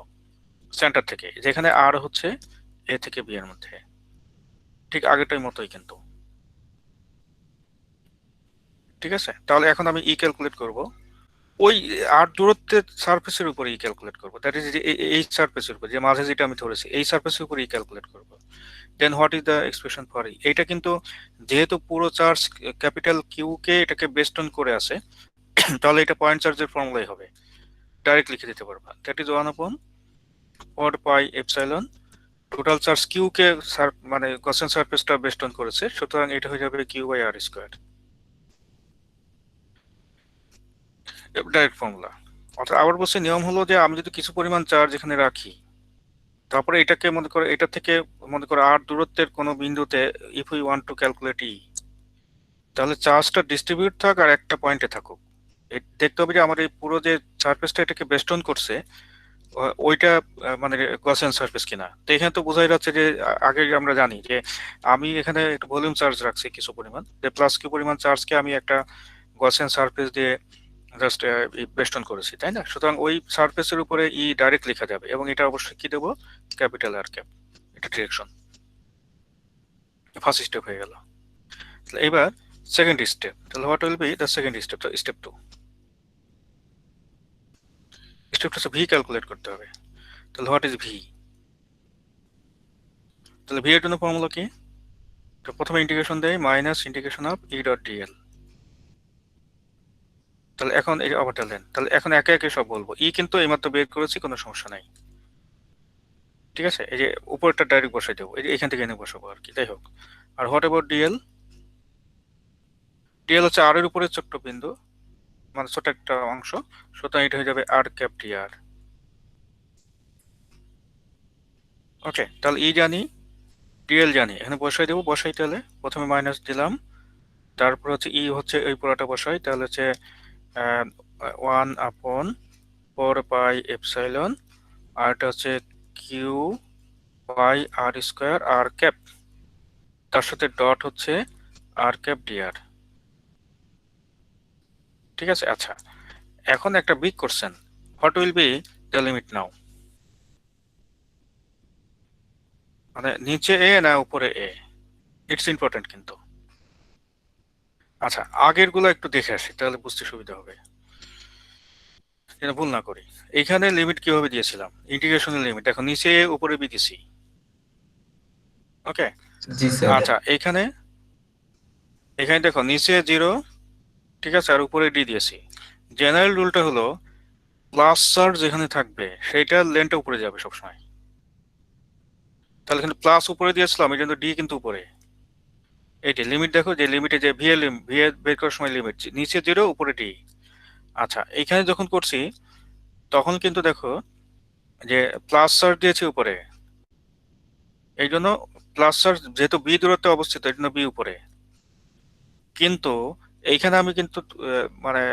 সেন্টার থেকে, যেখানে আর হচ্ছে এ থেকে বি এর মধ্যে, ঠিক আগেরটার মতোই কিন্তু। ঠিক আছে, তাহলে এখন আমি ই ক্যালকুলেট করব ওই আর দূরত্বের সারফেসের উপরে ই ক্যালকুলেট করব, দ্যাট ইজ এই সারফেসের উপর যে মাঝে যেটা আমি ধরেছি এই সারফেসের উপরে ই ক্যালকুলেট করব। Then what is the expression for E? এইটা কিন্তু যেহেতু পুরো চার্জ ক্যাপিটাল কিউ কে এটাকে বেস্ট অন করে আছে, তাহলে এটা পয়েন্ট চার্জের ফর্মুলাই হবে, ডাইরেক্ট লিখে দিতে পারবা। That is 1/4 pi epsilon total charge Q কে মানে গসিয়ান সারফেসটা বেস্ট অন করেছে, সুতরাং এটা হয়ে যাবে Q by R square, direct formula. অর্থাৎ আবার বলছে নিয়ম হলো যে আমি যদি কিছু পরিমাণ চার্জ এখানে রাখি, তারপরে এটাকে মনে করো এটা থেকে মনে করো আর দূরত্বের কোনো বিন্দুতে if we want to calculate E, তাহলে চার্জটা ডিস্ট্রিবিউট থাক আর একটা পয়েন্টে থাকুক, দেখতে হবে যে আমার এই পুরো যে সারফেসটা এটাকে বেস্টন করছে ওইটা মানে গসিয়ান সারফেস কিনা। তো এখানে তো বোঝাই যাচ্ছে যে আগে আমরা জানি যে আমি এখানে একটা ভলিউম চার্জ রাখছি কিছু পরিমাণ, যে প্লাস কিউ পরিমাণ চার্জকে আমি একটা গসিয়ান সারফেস দিয়ে জাস্ট বেস্টন করেছি, তাই না? সুতরাং ওই সারফেসের উপরে ই ডাইরেক্ট লেখা যাবে, এবং এটা অবশ্যই কি দেবো, ক্যাপিটাল আর ক্যাপ, এটা ডিরেকশন। ফার্স্ট স্টেপ হয়ে গেল। এবার সেকেন্ড স্টেপ, তাহলে what will be the second step? তো স্টেপ 2, স্টেপটা হচ্ছে ভি ক্যালকুলেট করতে হবে। তাহলে হোয়াট ইজ ভি? তাহলে ভি এর জন্য ফর্মুলা কি? তো প্রথমে ইন্টিগ্রেশন দেয় minus integration of E dot DL. তাহলে এখন এই আবার দেন, তাহলে এখন একে একে সব বলবো। ই কিন্তু এইমাত্র বের করেছি, কোনো সমস্যা নাই, ঠিক আছে। এই যে উপরটা ডাইরেক্ট বসাই দেবো, এই যে এখান থেকে এনে বসাবো আর কি, যাই হোক। আর হোয়াট অ্যাবাউট ডিএল? ডিএল হচ্ছে আর এর উপরে ছোট্ট বিন্দু, মানে ছোট একটা অংশ, সুতরাং এটা হয়ে যাবে আর ক্যাপ ডিআর। ওকে, তাহলে ই জানি, ডিএল জানি, এখানে বসাই দেবো। বসাই তাহলে প্রথমে মাইনাস দিলাম, তারপর হচ্ছে ই হচ্ছে ওই পুরোটা বসাই, তাহলে হচ্ছে 1/4πε, আর এটা হচ্ছে Q by R square R cap, তার সাথে ডট হচ্ছে আর ক্যাপ ডিআর। ঠিক আছে, আচ্ছা এখন একটা big question, what will be the limit now? মানে নিচে এ না উপরে এ, ইটস ইম্পর্টেন্ট কিন্তু। আচ্ছা আগের গুলো একটু দেখে আসি, তাহলে বুঝতে সুবিধা হবে, যেন ভুল না করি। এইখানে লিমিট কিভাবে দিয়েছিলাম, ইন্টিগ্রেশনের লিমিট দেখো নিচে এ উপরে বি দিছি। ওকে, জি স্যার। আচ্ছা এখানে দেখো নিচে 0, ঠিক আছে, আর উপরে ডি দিয়েছি। জেনারেল রুলটা হলো প্লাস চার্জ যেখানে থাকবে সেইটার লেনটা উপরে যাবে সবসময়। তাহলে এখানে প্লাস উপরে দিয়েছিলাম, এই জন্য ডি কিন্তু উপরে। এইটি লিমিট দেখো, যে লিমিটে যে ভি এর বের করার সময় লিমিট নিচে 0 উপরে ডি। আচ্ছা এইখানে যখন করছি তখন কিন্তু দেখো যে প্লাস চার্জ দিয়েছি উপরে, এই জন্য প্লাস চার্জ যেহেতু বি দূরত্বে অবস্থিত এই জন্য বি উপরে। কিন্তু এইখানে আমি কিন্তু মানে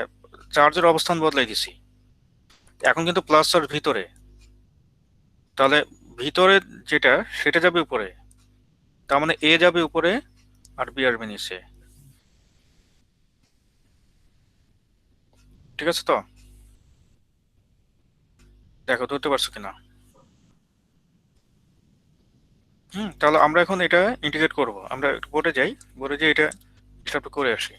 চার্জের অবস্থান বদলাই দিছি, এখন কিন্তু প্লাস চার্জ ভিতরে, তাহলে ভিতরে যেটা সেটা যাবে উপরে, তার মানে এ যাবে উপরে আর বি আসবে নিচে। ঠিক আছে, তো দেখো ধরতে পারছো কিনা? তাহলে আমরা এখন এটা ইন্টিগ্রেট করব। আমরা বোর্ডে যাই, বোর্ডে যে এটা হিসাবটা করে আসি।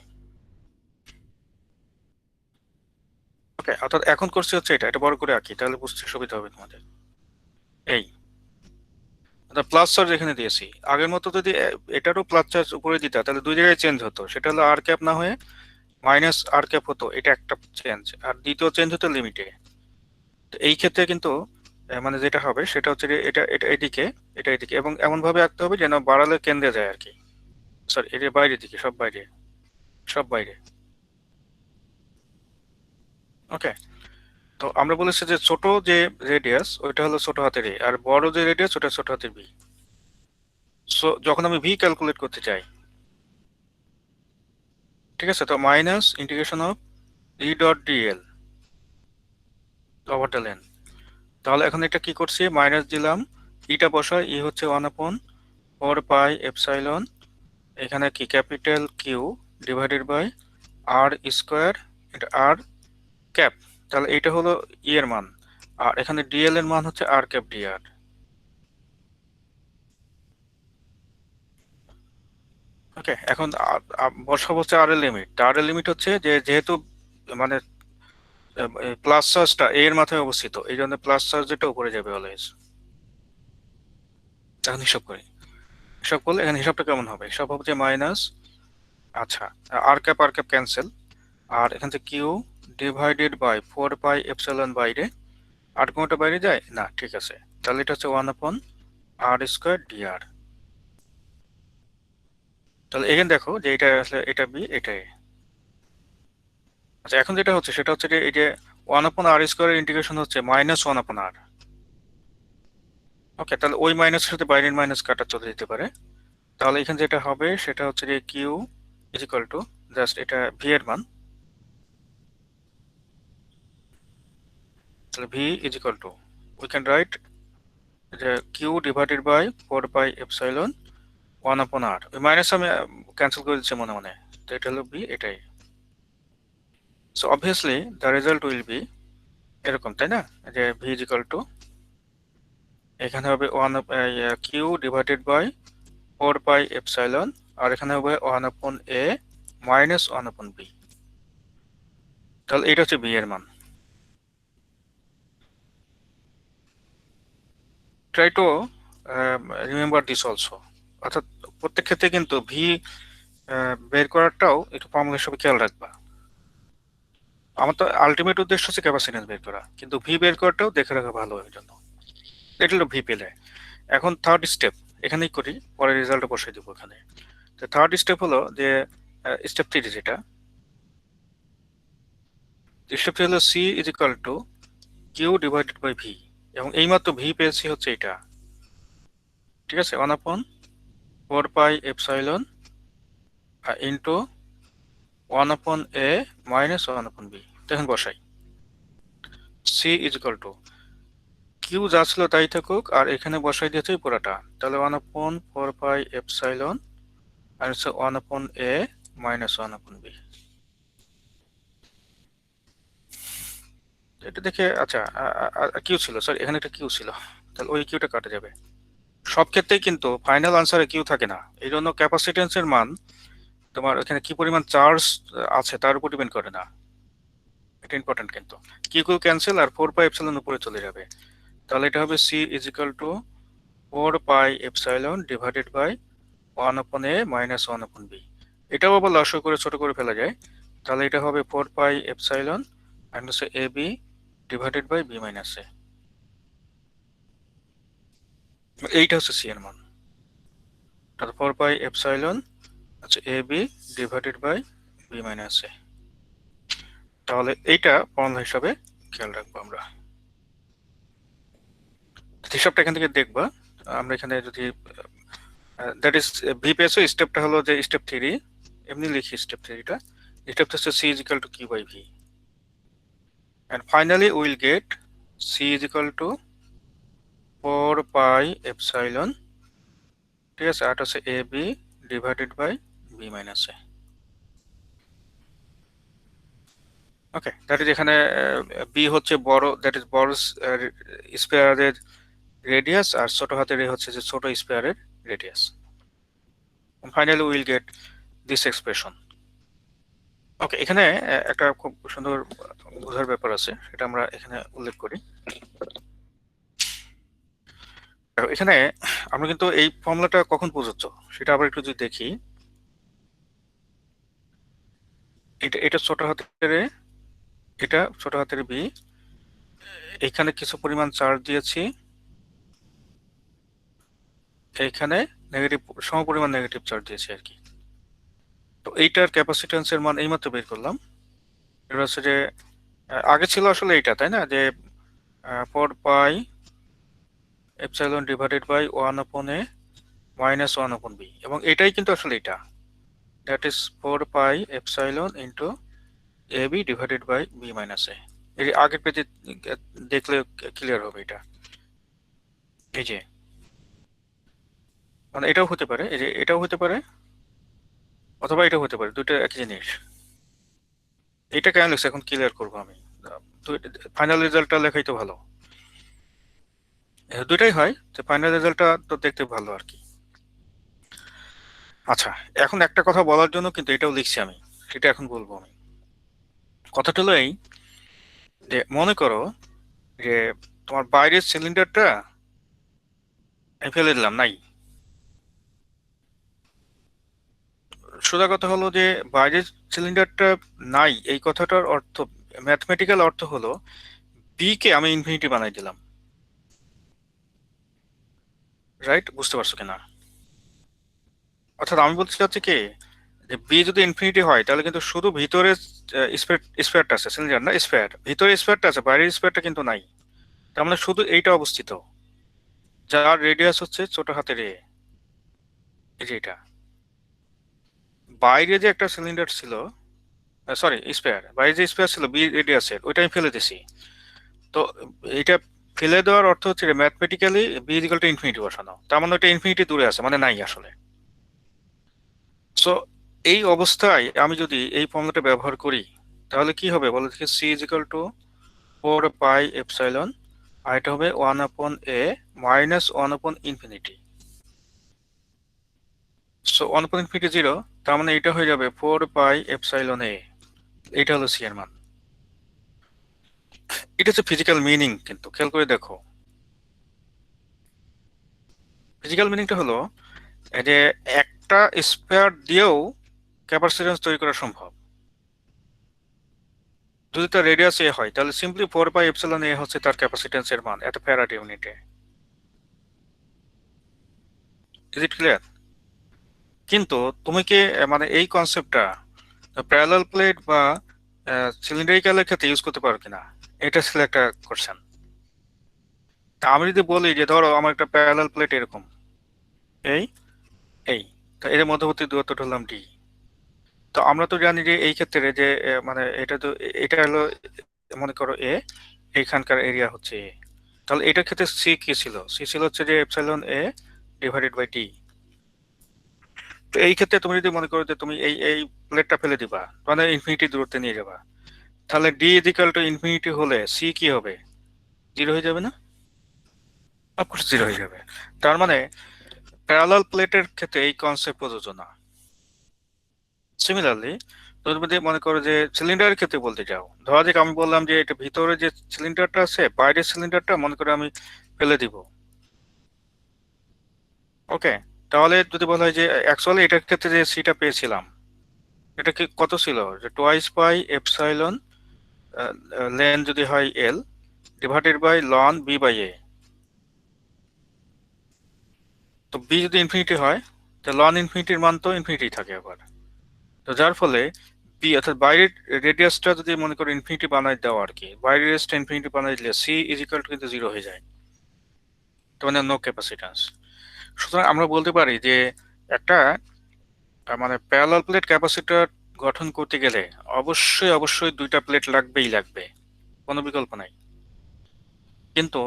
ওকে, অর্থাৎ এখন করছি হচ্ছে এটা বড় করে আঁকি, তাহলে বুঝতে সুবিধা হবে তোমাদের। এই প্লাস চার্জ এখানে দিয়েছি, আগের মতো যদি এটারও প্লাস চার্জ উপরে দিতা তাহলে দুই জায়গায় চেঞ্জ হতো, সেটা হলো আর ক্যাপ না হয়ে মাইনাস আর ক্যাপ হতো, এটা একটা চেঞ্জ। আর দ্বিতীয় চেঞ্জ হতো লিমিটে। তো এই ক্ষেত্রে কিন্তু মানে যেটা হবে সেটা হচ্ছে যে এটা এদিকে, এটা এদিকে, এবং এমন ভাবে আঁকতে হবে যেন বাড়ালে কেন্দ্রে যায় আর কি। সরি, এটা বাইরের দিকে, সব বাইরে। ওকে, তো আমরা বলেছি যে ছোট যে রেডিয়াস ওইটা হলো ছোট হাতের এ, আর বড় যে রেডিয়াস ওটা ছোট হাতের বি। সো যখন আমি ভি ক্যালকুলেট করতে চাই, ঠিক আছে, তো minus integration of E dot DL over the lane. তাহলে এখন এটা কি করছি, মাইনাস দিলাম, ইটা বসাই, ই হচ্ছে 1/4πε, এখানে কি capital Q divided by R square R cap, তাহলে এইটা হলো ই এর মান, আর এখানে ডিএল এর মান হচ্ছে আর ক্যাপ ডিআর। ওকে, এখন বসাবো হচ্ছে আর এর লিমিট। আর এর লিমিট হচ্ছে যে যেহেতু মানে প্লাস চার্জটা এর মাথায় অবস্থিত, এই জন্য প্লাস চার্জ যেটা উপরে যাবে অলওয়েজ। এখন হিসাব করি, হিসাব করলে এখানে হিসাবটা কেমন হবে, হিসাব হবে যে মাইনাস, আচ্ছা আর ক্যাপ ক্যান্সেল, আর এখান থেকে কিউ ডিভাইডেড বাই 4πε বাইরে, আর কোনটা বাইরে যায় না, ঠিক আছে, তাহলে এটা হচ্ছে 1/r² dr। তাহলে এখানে দেখো যে এটা আসলে এটা বি এটা এ। আচ্ছা এখন যেটা হচ্ছে সেটা হচ্ছে যে এই যে 1/r² এর ইন্টিগ্রেশন হচ্ছে -1/r। ওকে, তাহলে ওই মাইনাসের সাথে বাইরের মাইনাস কাটা চলে যেতে পারে। তাহলে এখানে যেটা হবে সেটা হচ্ছে যে Q is equal to just এটা ভি এর মান, তাহলে V is equal to we can write যে কিউ ডিভাইডেড বাই 4πε 1/r, ওই মাইনাস আমি ক্যান্সেল করে দিচ্ছি মনে মনে, তো এটা হলো বি এটাই। So obviously the result will be এরকম, তাই না, যে ভি ইজ ইকুয়াল টু এখানে হবে কিউ ডিভাইডেড বাই 4πε, আর এখানে হবে 1/a মাইনাস 1/b। তাহলে এটা হচ্ছে বি এর মান। Try to remember this also, অর্থাৎ প্রত্যেক ক্ষেত্রে কিন্তু ভি বের করাটাও একটু ফর্মুলা হিসেবে খেয়াল রাখবা। আমার তো আলটিমেট উদ্দেশ্য হচ্ছে ক্যাপাসিট্যান্স বের করা, কিন্তু ভি বের করাটাও দেখে রাখা ভালো এর জন্য। এটা হলো ভি পেলে। এখন থার্ড স্টেপ এখানেই করি, পরে রেজাল্ট বসাই দেবো এখানে। তো থার্ড স্টেপ হলো যে স্টেপ 3 যেটা, স্টেপ 3 হলো C is equal to Q divided by V, এবং এইমাত্র ভি পেয়েছি হচ্ছে এটা, ঠিক আছে, 1/4πε ইন্টু 1/a মাইনাস 1/b। দেখুন বসাই, C is equal to Q যা ছিল তাই থাকুক, আর এখানে বসাই দিয়েছে পুরোটা, তাহলে 1/4πε আর হচ্ছে 1/a মাইনাস 1/b। এটা দেখে আচ্ছা কিউ ছিল, সরি এখানে একটা কিউ ছিল, তাহলে ওই কিউটা কাটা যাবে। সব ক্ষেত্রেই কিন্তু ফাইনাল আনসারে কিউ থাকে না, এই জন্য ক্যাপাসিটেন্সের মান তোমার এখানে কি পরিমাণ চার্জ আছে তার উপর ডিপেন্ড করে না, এটা ইম্পর্টেন্ট। কিন্তু কিউ কিউ ক্যান্সেল আর 4πε উপরে চলে যাবে, তাহলে এটা হবে C is equal to 4πε divided by 1/a minus 1/b। এটাও আবার লসাগু করে ছোট করে ফেলা যায়, তাহলে এটা হবে 4πε আর হচ্ছে a b divided by b minus a. এইটা হচ্ছে সি এর মান, তাহলে 4πε আচ্ছা a b divided by b minus a. তাহলে এইটা ফর্মুলা হিসাবে খেয়াল রাখবো আমরা। হিসাবটা এখান থেকে দেখবা, আমরা এখানে যদি দ্যাট ইজ ভি পেয়েছো, স্টেপটা হলো যে স্টেপ 3, এমনি লিখি স্টেপ 3টা, স্টেপটা হচ্ছে C is equal to Q by V, and finally we will get c is equal to 4πε, ঠিক আছে, আর হচ্ছে a b divided by b minus a. Okay, that is এখানে বি হচ্ছে বড়, দ্যাট ইজ বড় স্পেয়ারের রেডিয়াস, আর ছোট হাতের এ হচ্ছে যে ছোট স্পেয়ারের radius. Finally will get this expression. Okay, এখানে একটা খুব সুন্দর বোঝার ব্যাপার আছে, সেটা আমরা এখানে উল্লেখ করি। এখানে আমরা কিন্তু এই ফর্মুলাটা কখন প্রযোজ্য সেটা আবার একটু যদি দেখি, এটা ছোট হাতের এ, এটা ছোট হাতের বি, এখানে কিছু পরিমাণ চার্জ দিয়েছি, এইখানে নেগেটিভ সমপরিমাণ নেগেটিভ চার্জ দিয়েছি আর কি। তো এইটার ক্যাপাসিট্যান্সের মান এইমাত্র বের করলাম, এটা হচ্ছে যে আগে ছিল আসলে এইটা, তাই না, যে 4πε divided by 1/a minus 1/b, এবং এটাই কিন্তু আসলে এটা, that is 4πε into a b divided by b minus a. এই আগের পেজে দেখলে ক্লিয়ার হবে এটা, এই যে মানে এটাও হতে পারে, এই যে এটাও হতে পারে, অথবা এটাও হতে পারে, দুটো একই জিনিস। এটা কেন লিখছে এখন ক্লিয়ার করবো আমি, ফাইনাল রেজাল্টটা লেখাই তো ভালো, দুটাই হয়, তো ফাইনাল রেজাল্টটা তো দেখতে ভালো আর কি। আচ্ছা, এখন একটা কথা বলার জন্য কিন্তু এটাও লিখছি আমি, সেটা এখন বলবো আমি। কথাটা হলো এই যে, মনে করো যে তোমার বাইরের সিলিন্ডারটা আমি ফেলে দিলাম, নাই। সোজা কথা হলো যে বাইরের সিলিন্ডারটা নাই, এই কথাটার অর্থ, ম্যাথমেটিক্যাল অর্থ হলো বি কে আমি ইনফিনিটি বানাই দিলাম, রাইট? বুঝতে পারছো কিনা? অর্থাৎ আমি বলতে চাচ্ছি কি, যে বি যদি ইনফিনিটি হয় তাহলে কিন্তু শুধু ভিতরে স্পেয়ারটা আছে, সিলিন্ডার না স্পেয়ার, ভিতরে স্পেয়ারটা আছে, বাইরের স্পেয়ারটা কিন্তু নাই। তার মানে শুধু এইটা অবস্থিত, যার রেডিয়াস হচ্ছে ছোট হাতের এ, এই যে এটা। বাইরে যে একটা সিলিন্ডার ছিল, সরি স্পেয়ার, বাইরে যে স্পেয়ার ছিল বি রেডিয়াসের, ওইটা আমি ফেলে দিছি। তো এটা ফেলে দেওয়ার অর্থ হচ্ছে mathematically B equal to infinity বসানো, তার মানে ওটা ইনফিনিটি দূরে আছে, মানে নাই আসলে। সো এই অবস্থায় আমি যদি এই ফর্মুলাটা ব্যবহার করি তাহলে কি হবে বলো দেখি, সি ইজ ইকুয়াল টু 4πε, আর এটা হবে 1/a মাইনাস 1/∞। সো 1/∞ 0, তার মানে এটা হয়ে যাবে 4πε, এটা হলো সি এর মান। এটা হচ্ছে ফিজিক্যাল মিনিং, কিন্তু খেয়াল করে দেখো, ফিজিক্যাল মিনিংটা হলো যে একটা স্পেয়ার দিয়েও ক্যাপাসিট্যান্স তৈরি করা সম্ভব। যদি তার রেডিয়াস এ হয় তাহলে সিম্পলি 4πε হচ্ছে তার ক্যাপাসিট্যান্সের মান এত ফ্যারাড ইউনিটে। Is it clear? কিন্তু তুমি কি মানে এই কনসেপ্টটা প্যারালাল প্লেট বা সিলিন্ডারিক্যালের ক্ষেত্রে ইউজ করতে পারো কিনা, এটা ছিল একটা কোশ্চেন। আমি যদি বলি যে ধরো আমার একটা প্যারালাল প্লেট এরকম, এই এই তো এর মধ্যবর্তী দূরত্বটা হলাম ডি। তো আমরা তো জানি যে এই ক্ষেত্রে যে মানে এটা তো এটা হলো মনে করো এ, এইখানকার এরিয়া হচ্ছে এ, তাহলে এটার ক্ষেত্রে সি কি ছিল? সি ছিল হচ্ছে যে epsilon A divided by T. তো এই ক্ষেত্রে তুমি যদি মনে করো যে তুমি এই এই প্লেটটা ফেলে দিবা, মানে ইনফিনিটি দূরত্বে নিয়ে যাবা, তাহলে ডি ইজিক্যাল টু ইনফিনিটি হলে সি কি হবে? 0 হয়ে যাবে না? অফকোর্স 0 হয়ে যাবে। তার মানে প্যারালাল প্লেটের ক্ষেত্রে এই কনসেপ্ট প্রযোজ্য না। সিমিলারলি তুমি যদি মনে করো যে সিলিন্ডারের ক্ষেত্রে বলতে যাও, ধরা যাক আমি বললাম যে এটা ভিতরে যে সিলিন্ডারটা আছে, বাইরের সিলিন্ডারটা মনে করে আমি ফেলে দিব, ওকে? তাহলে যদি বলা হয় যে অ্যাকচুয়ালি এটার ক্ষেত্রে যে সিটা পেয়েছিলাম, এটা কি কত ছিল? যে টোয়াইস বাই এপসাইলন লেন যদি হয় l divided by ln B by a. তো বি যদি ইনফিনিটি হয়, তো লন ইনফিনিটির মান তো ইনফিনিটি থাকে আবার। তো যার ফলে বি অর্থাৎ বাইরের রেডিয়াসটা যদি মনে করো ইনফিনিটি বানাই দাও আর কি, বাইরের রেডিয়াসটা ইনফিনিটি বানাই দিলে সি ইজ ইকুয়াল টু কিন্তু 0 হয়ে যায়, তো মানে নো ক্যাপাসিট্যান্স। সুতরাং আমরা বলতে পারি যে একটা মানে প্যারালাল প্লেট ক্যাপাসিটর গঠন করতে গেলে অবশ্যই অবশ্যই দুইটা প্লেট লাগবে, কোনো বিকল্প নাই। কিন্তু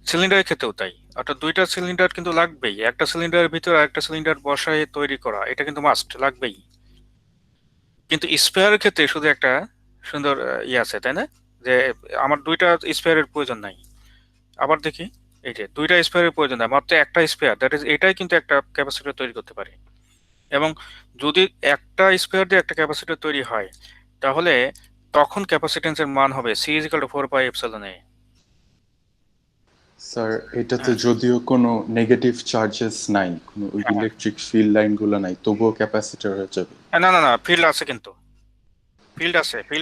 সিলিন্ডারের ক্ষেত্রেও তাই, অর্থাৎ দুইটা সিলিন্ডার কিন্তু লাগবেই, একটা সিলিন্ডারের ভিতরে আরেকটা সিলিন্ডার বসায় তৈরি করা, এটা কিন্তু মাস্ট লাগবেই। কিন্তু স্পেয়ারের ক্ষেত্রে শুধু একটা সুন্দর ইয়ে আছে, তাই না? যে আমার দুইটা স্পেয়ারের প্রয়োজন নাই। আবার দেখি এই যে দুইটা স্পেয়ারের প্রয়োজন নাই, মাত্র একটা স্পেয়ার, দ্যাট ইজ এটাই কিন্তু একটা ক্যাপাসিটর তৈরি করতে পারে। এবং যদি একটা স্পেয়ার দিয়ে একটা ক্যাপাসিটর তৈরি হয়, তাহলে তখন ক্যাপাসিটেন্সের মান হবে C is equal to 4 pi epsilon A. Sir এটাতে যদিও কোনো নেগেটিভ চার্জেস নাই, কোনো ওই ইলেকট্রিক ফিল্ড লাইন গুলো নাই, তবুও ক্যাপাসিটর হয়ে যাবে। না না না, ফিল্ড আছে, কিন্তু ফিল্ড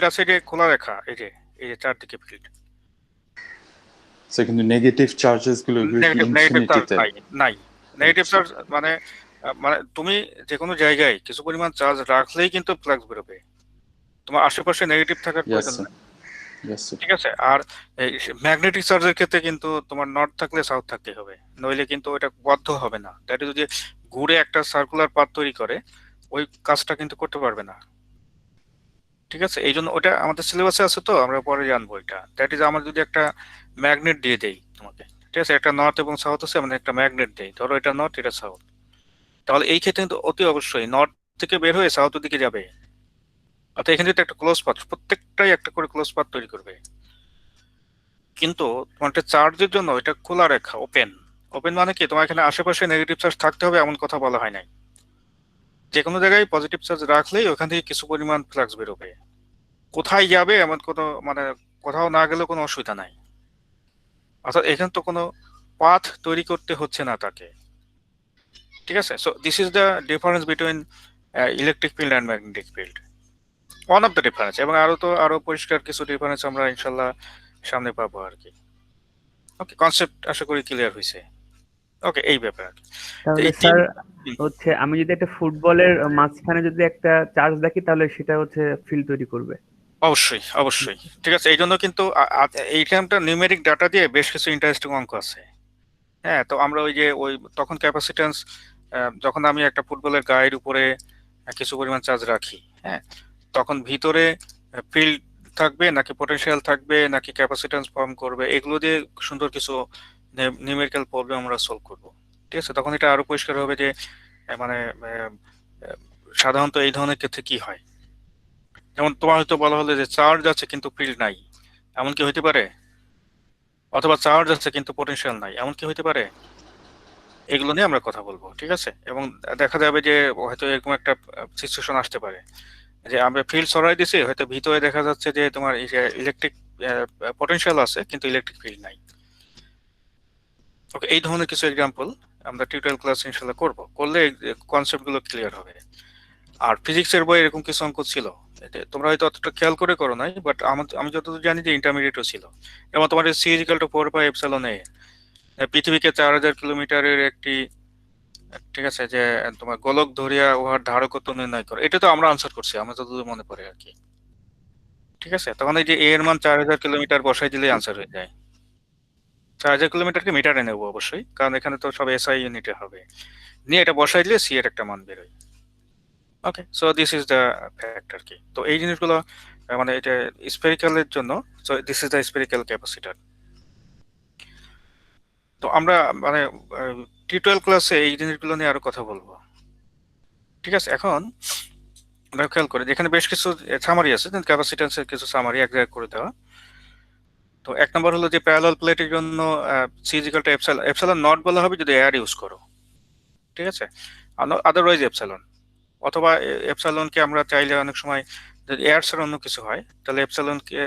আছে যে খোলা রেখা, এই যে চারদিকে ফিল্ড। স্যার কিন্তু নেগেটিভ চার্জেস গুলো ইনফিনিটিতে নাই। নেগেটিভ চার্জ মানে মানে তুমি যে কোনো জায়গায় কিছু পরিমাণ চার্জ রাখলেই কিন্তু ফ্লাক্স বেরোবে, তোমার আশেপাশে নেগেটিভ থাকার প্রয়োজন নেই। ঠিক আছে? আর ম্যাগনেটিক চার্জের ক্ষেত্রে কিন্তু তোমার নর্থ থাকলে সাউথ থাকতে হবে, নইলে কিন্তু ওটা বদ্ধ হবে না। দ্যাট যদি ঘুরে একটা সার্কুলার পাথ তৈরি করে, ওই কাজটা কিন্তু করতে পারবে না। ঠিক আছে? এই জন্য ওটা আমাদের সিলেবাসে আছে, তো আমরা পরে জানবো এটা। দ্যাট ইজ আমরা যদি একটা ম্যাগনেট দিয়ে দেই তোমাকে, ঠিক আছে, একটা নর্থ এবং সাউথ আছে, মানে একটা ম্যাগনেট দেই, ধরো এটা নর্থ এটা সাউথ, তাহলে এই ক্ষেত্রে কিন্তু অতি অবশ্যই নর্থ থেকে বের হয়ে সাউথের দিকে যাবে। অর্থাৎ এখানে যদি একটা ক্লোজ পাথ, প্রত্যেকটাই একটা করে ক্লোজ পাথ তৈরি করবে। কিন্তু তোমার একটা চার্জের জন্য এটা খোলা রেখা, ওপেন মানে কি, তোমার এখানে আশেপাশে নেগেটিভ চার্জ থাকতে হবে এমন কথা বলা হয় নাই। যে কোনো জায়গায় পজিটিভ চার্জ রাখলেই ওখান থেকে কিছু পরিমাণ ফ্লাক্স বেরোবে। কোথায় যাবে এমন কোনো মানে কোথাও না গেলেও কোনো অসুবিধা নাই। অর্থাৎ এখানে তো কোনো পাথ তৈরি করতে হচ্ছে না তাকে। ঠিক আছে? So this is the difference between electric field and magnetic field, one of the difference. এবং আরো পরিষ্কার কিছু ডিফারেন্স আমরা ইনশাল্লাহ সামনে পাবো আর কি। ওকে, কনসেপ্ট আশা করি ক্লিয়ার হয়েছে। ওকে, এই ব্যাপার। তাহলে স্যার হচ্ছে আমি যদি একটা ফুটবলের মাঝখানে যদি একটা চার্জ দেখি, তাহলে সেটা হচ্ছে ফিল্ড তৈরি করবে। অবশ্যই ঠিক আছে। এই জন্য কিন্তু এইখানটা নিউমেরিক ডাটা দিয়ে বেশ কিছু ইন্টারেস্টিং অঙ্ক আছে। হ্যাঁ, তো আমরা ওই তখন ক্যাপাসিট্যান্স, যখন আমি একটা ফুটবলের গায়ের উপরে কিছু পরিমাণ চার্জ রাখি, হ্যাঁ, তখন ভিতরে ফিল্ড থাকবে নাকি পটেনশিয়াল থাকবে নাকি ক্যাপাসিট্যান্স ফর্ম করবে, এগুলো দিয়ে সুন্দর কিছু নিউমেরিক্যাল প্রবলেম আমরা সলভ করব। ঠিক আছে? তখন এটা আরো পরিষ্কার হবে যে মানে সাধারণত এই ধরনের ক্ষেত্রে কি হয়। যেমন তোমার হয়তো বলা হলো যে চার্জ আছে কিন্তু ফিল্ড নাই, এমন কি হইতে পারে? অথবা চার্জ আছে কিন্তু পটেনশিয়াল নাই, এমন কি হইতে পারে? এগুলো নিয়ে আমরা কথা বলবো। ঠিক আছে? এবং দেখা যাবে যে হয়তো এরকম একটা সিচুয়েশন আসতে পারে যে আমরা ফিল্ড সরাই দিছি, হয়তো ভিতরে দেখা যাচ্ছে যে তোমার এই যে ইলেকট্রিক পটেনশিয়াল আছে কিন্তু ইলেকট্রিক ফিল্ড নাই। ওকে, এই ধরনের কিছু এক্সাম্পল আমরা টিউটোরিয়াল ক্লাস ইনশাআল্লাহ করলে কনসেপ্টগুলো ক্লিয়ার হবে। আর ফিজিক্সের বই এরকম কিছু অঙ্ক ছিল, তোমরা হয়তো অতটা খেয়াল করো নাই, বাট আমি যতদূর জানি যে ইন্টারমিডিয়েটও ছিল। যেমন তোমার C is equal to 4 pi epsilon a, পৃথিবীকে 4000 কিলোমিটারের একটি ঠিক আছে, যে তোমার গোলক ধরিয়া উহার ধারকত্ব নির্ণয় করো, এটা তো আমরা আনসার করছি আমার যতদূর মনে পড়ে আর কি। ঠিক আছে, তখন এই যে এ এর মান 4000 কিলোমিটার বসাই দিলেই আনসার হয়ে যায়। 4000 কিলোমিটারকে মিটারে নেবো অবশ্যই, কারণ এখানে তো সব এসআই ইউনিটে হবে, নিয়ে এটা বসাই দিলে সি এর একটা মান বেরোয়। Okay, so this is the fact আর কি। তো এই জিনিসগুলো মানে এটা স্পেরিক্যালের জন্য, so this is the spherical capacitor. তো আমরা মানে T12 ক্লাসে এই জিনিসগুলো নিয়ে আরো কথা বলবো। ঠিক আছে, এখন আমরা খেয়াল করি যেখানে বেশ কিছু সামারি আছে, ক্যাপাসিট্যান্সের কিছু সামারি এক জায়গায় করে দেওয়া। তো এক নম্বর হলো যে প্যারালাল প্লেটের জন্য C is equal to epsilon, epsilon naught বলা হবে যদি এয়ার ইউজ করো। ঠিক আছে, আদারওয়াইজ এপসাইলন, অথবা এপসাইলনকে আমরা চাইলে অনেক সময় যদি এয়ার ছাড়া অন্য কিছু হয় তাহলে এপসাইলনকে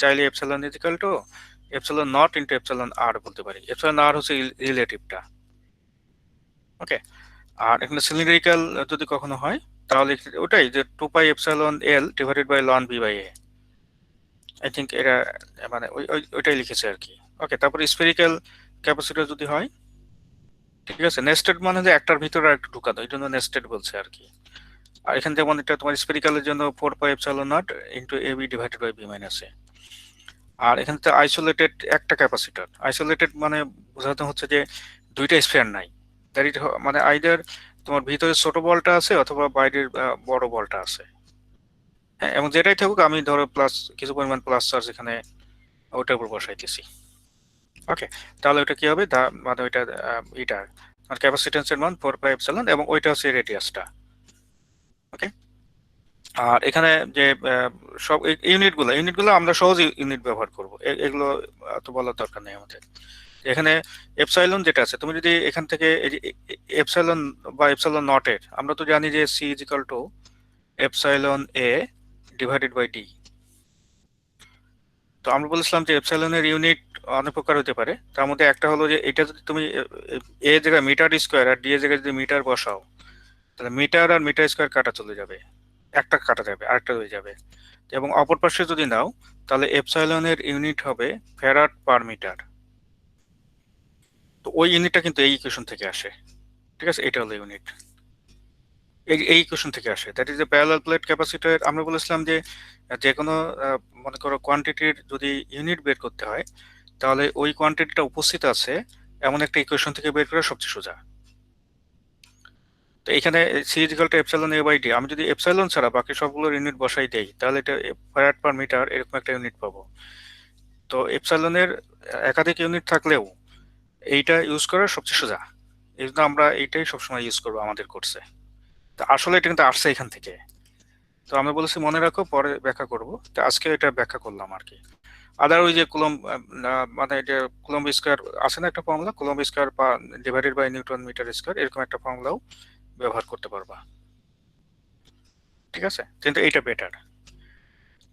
চাইলে epsilon is equal to epsilon naught into epsilon r বলতে পারি। এপসাইলন আর হচ্ছে রিলেটিভটা। ওকে, আর এখানে সিলিন্ড্রিক্যাল যদি কখনো হয় তাহলে ওটাই যে 2 pi epsilon L divided by ln B by A. I think এটা মানে ওইটাই লিখেছে আর কি। ওকে, তারপর স্ফেরিক্যাল ক্যাপাসিটর যদি হয়, ঠিক আছে, নেস্টেড মানে যে একটার ভিতরে একটা ঢুকানো, এই জন্য নেস্টেড বলছে আর কি। আর এখানে যেমন এটা তোমার স্ফেরিক্যালের জন্য 4 pi epsilon naught into a b divided by b minus a. আর এখানে তো আইসোলেটেড একটা ক্যাপাসিটর, আইসোলেটেড মানে বোঝাতে হচ্ছে যে দুইটা স্ফিয়ার নাই, দ্যাট ইট মানে আইদার তোমার ভিতরে ছোট বলটা আছে অথবা বাইরের বড় বলটা আছে। হ্যাঁ, এবং যেটাই থাকুক আমি ধরো প্লাস কিছু পরিমাণ প্লাস চার্জ এখানে ওটার উপর বসাইতেছি। ওকে, তাহলে ওটা কি হবে, মানে ওইটা এটা আর ক্যাপাসিট্যান্সের মান 4 পাই এপসাইলন এবং ওইটা হচ্ছে রেডিয়াসটা। ওকে, আর এখানে যে সব ইউনিটগুলো আমরা সহজ ইউনিট ব্যবহার করব, এগুলো তো বলার দরকার নেই আমাদের। এখানে এপসাইলন যেটা আছে, তুমি যদি এখান থেকে এপসাইলন বা এপসাইলন নটের, আমরা তো জানি যে C is equal to epsilon A divided by D. তো আমরা বলেছিলাম যে এপসাইলনের ইউনিট অনেক প্রকার হতে পারে, তার মধ্যে একটা হলো যে এটা যদি তুমি এ জায়গায় মিটার স্কোয়ার আর ডি এর জায়গায় যদি মিটার বসাও তাহলে মিটার আর মিটার স্কোয়ার কাটা চলে যাবে, একটা কাটা যাবে আরেকটা হয়ে যাবে। এবং অপর পাশে যদি নাও তাহলে এপসাইলনের ইউনিট হবে ফ্যারাড পার মিটার। তো ওই ইউনিটটা কিন্তু এই ইকুয়েশন থেকে আসে। ঠিক আছে, এটা হলো ইউনিট, এই ইকুয়েশন থেকে আসে, that is a parallel plate capacitor. আমরা বলেছিলাম যে যে কোনো মনে করো কোয়ান্টিটির যদি ইউনিট বের করতে হয় তাহলে ওই কোয়ান্টিটিটা উপস্থিত আছে এমন একটা ইকুয়েশন থেকে বের করা সবচেয়ে সোজা। তো এখানে C is equal to epsilon A by D, আমি যদি এপসাইলন ছাড়া বাকি সবগুলোর ইউনিট বসাই দেই তাহলে এটা ফ্যারাড পার মিটার এরকম একটা ইউনিট পাবো। তো এপসাইলনের একাধিক ইউনিট থাকলেও এইটা ইউজ করা সবচেয়ে সোজা, এই জন্য আমরা এইটাই সবসময় ইউজ করবো আমাদের কোর্সে। তো আসলে এটা কিন্তু আসছে এখান থেকে, তো আমরা বলেছি মনে রাখো পরে ব্যাখ্যা করব, তো আজকে এটা ব্যাখ্যা করলাম আর কি। আদার ওই যে কুলম্ব মানে যে কুলম্ব স্কয়ার আছে না একটা formula, coulomb square divided by newton metre square, এরকম একটা ফর্মুলাও ব্যবহার করতে পারবা। ঠিক আছে, কিন্তু এইটা বেটার।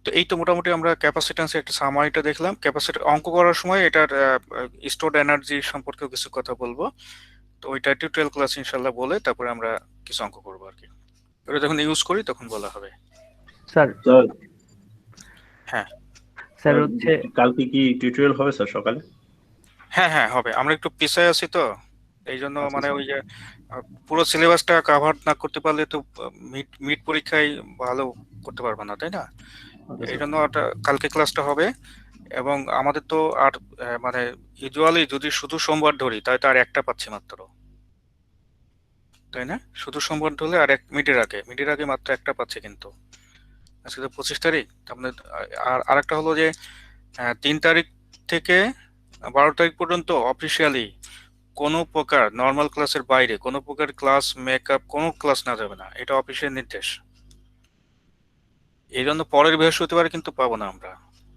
তো এই তো মোটামুটি আমরা ক্যাপাসিট্যান্সের একটা সামারিটা দেখলাম। ক্যাপাসিটর অঙ্ক করার সময় এটার স্টোরড এনার্জি সম্পর্কেও কিছু কথা বলবো, তো ওইটা টিউটোরিয়াল ক্লাস ইনশাল্লাহ বলে তারপরে আমরা কিছু অঙ্ক করবো আর কি। ওটা যখন ইউজ করি তখন বলা হবে। স্যার হ্যাঁ স্যার হচ্ছে কালকে কি টিউটোরিয়াল হবে স্যার সকালে? হ্যাঁ হ্যাঁ হবে, আমরা একটু পিছায় আছি তো এই জন্য মানে ওই যে পুরো সিলেবাসটা কভার না করতে পারলে তো মিড পরীক্ষায় ভালো করতে পারবে না, তাই না? এই জন্য কালকে ক্লাসটা হবে। এবং আমাদের তো আর মানে ইউজুয়ালি যদি শুধু সোমবার ধরি তাই তো আর একটা পাচ্ছি মাত্র, তাই না? শুধু সোমবার ধরলে আর মিডের আগে মাত্র একটা পাচ্ছে, কিন্তু আজকে তো 25 তারিখ। তারপরে আর আরেকটা হলো যে 3 তারিখ থেকে 12 তারিখ পর্যন্ত অফিসিয়ালি কোনো প্রকার নর্মাল ক্লাসের বাইরে কোনো প্রকার ক্লাস মেকআপ কোনো ক্লাস না যাবে না, এটা অফিসের নির্দেশ। এই জন্য পরের বৃহস্পতিবার কিন্তু পাবো না আমরা।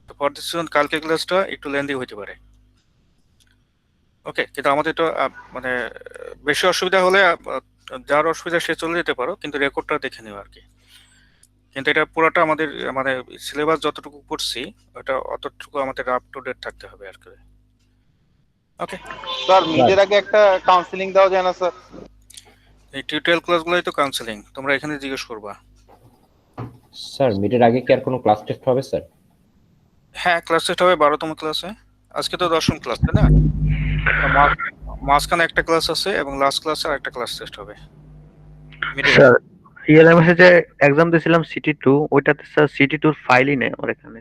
তো ফর দিস রিজন কালকে ক্লাসটা একটু লেন্দি হইতে পারে। ওকে, কিন্তু আমাদের তো মানে বেশি অসুবিধা হলে যার অসুবিধা সে চলে যেতে পারো, কিন্তু রেকর্ডটা দেখে নিও আর কি। কিন্তু এটা পুরোটা আমাদের মানে সিলেবাস যতটুকু পড়ছি ওটা অতটুকু আমাদের আপ টু ডেট থাকতে হবে আর কি। ওকে স্যার, মিডের আগে একটা কাউন্সেলিং দেওয়া যায় না স্যার? এই টিউটোরিয়াল ক্লাসগুলোই তো কাউন্সেলিং, তোমরা এখানে জিজ্ঞেস করবা। স্যার মিডের আগে কি আর কোনো ক্লাস টেস্ট হবে স্যার? হ্যাঁ, ক্লাস টেস্ট হবে 12তম ক্লাসে। আজকে তো 10ম ক্লাস, তাই না? মাঝখানে একটা ক্লাস আছে এবং লাস্ট ক্লাসে আরেকটা ক্লাস টেস্ট হবে। স্যার ইএলএমএস এ যে এক্সাম দিয়েছিলাম সিটি 2, ওইটাতে স্যার সিটি 2 এর ফাইলই নেই আমার এখানে।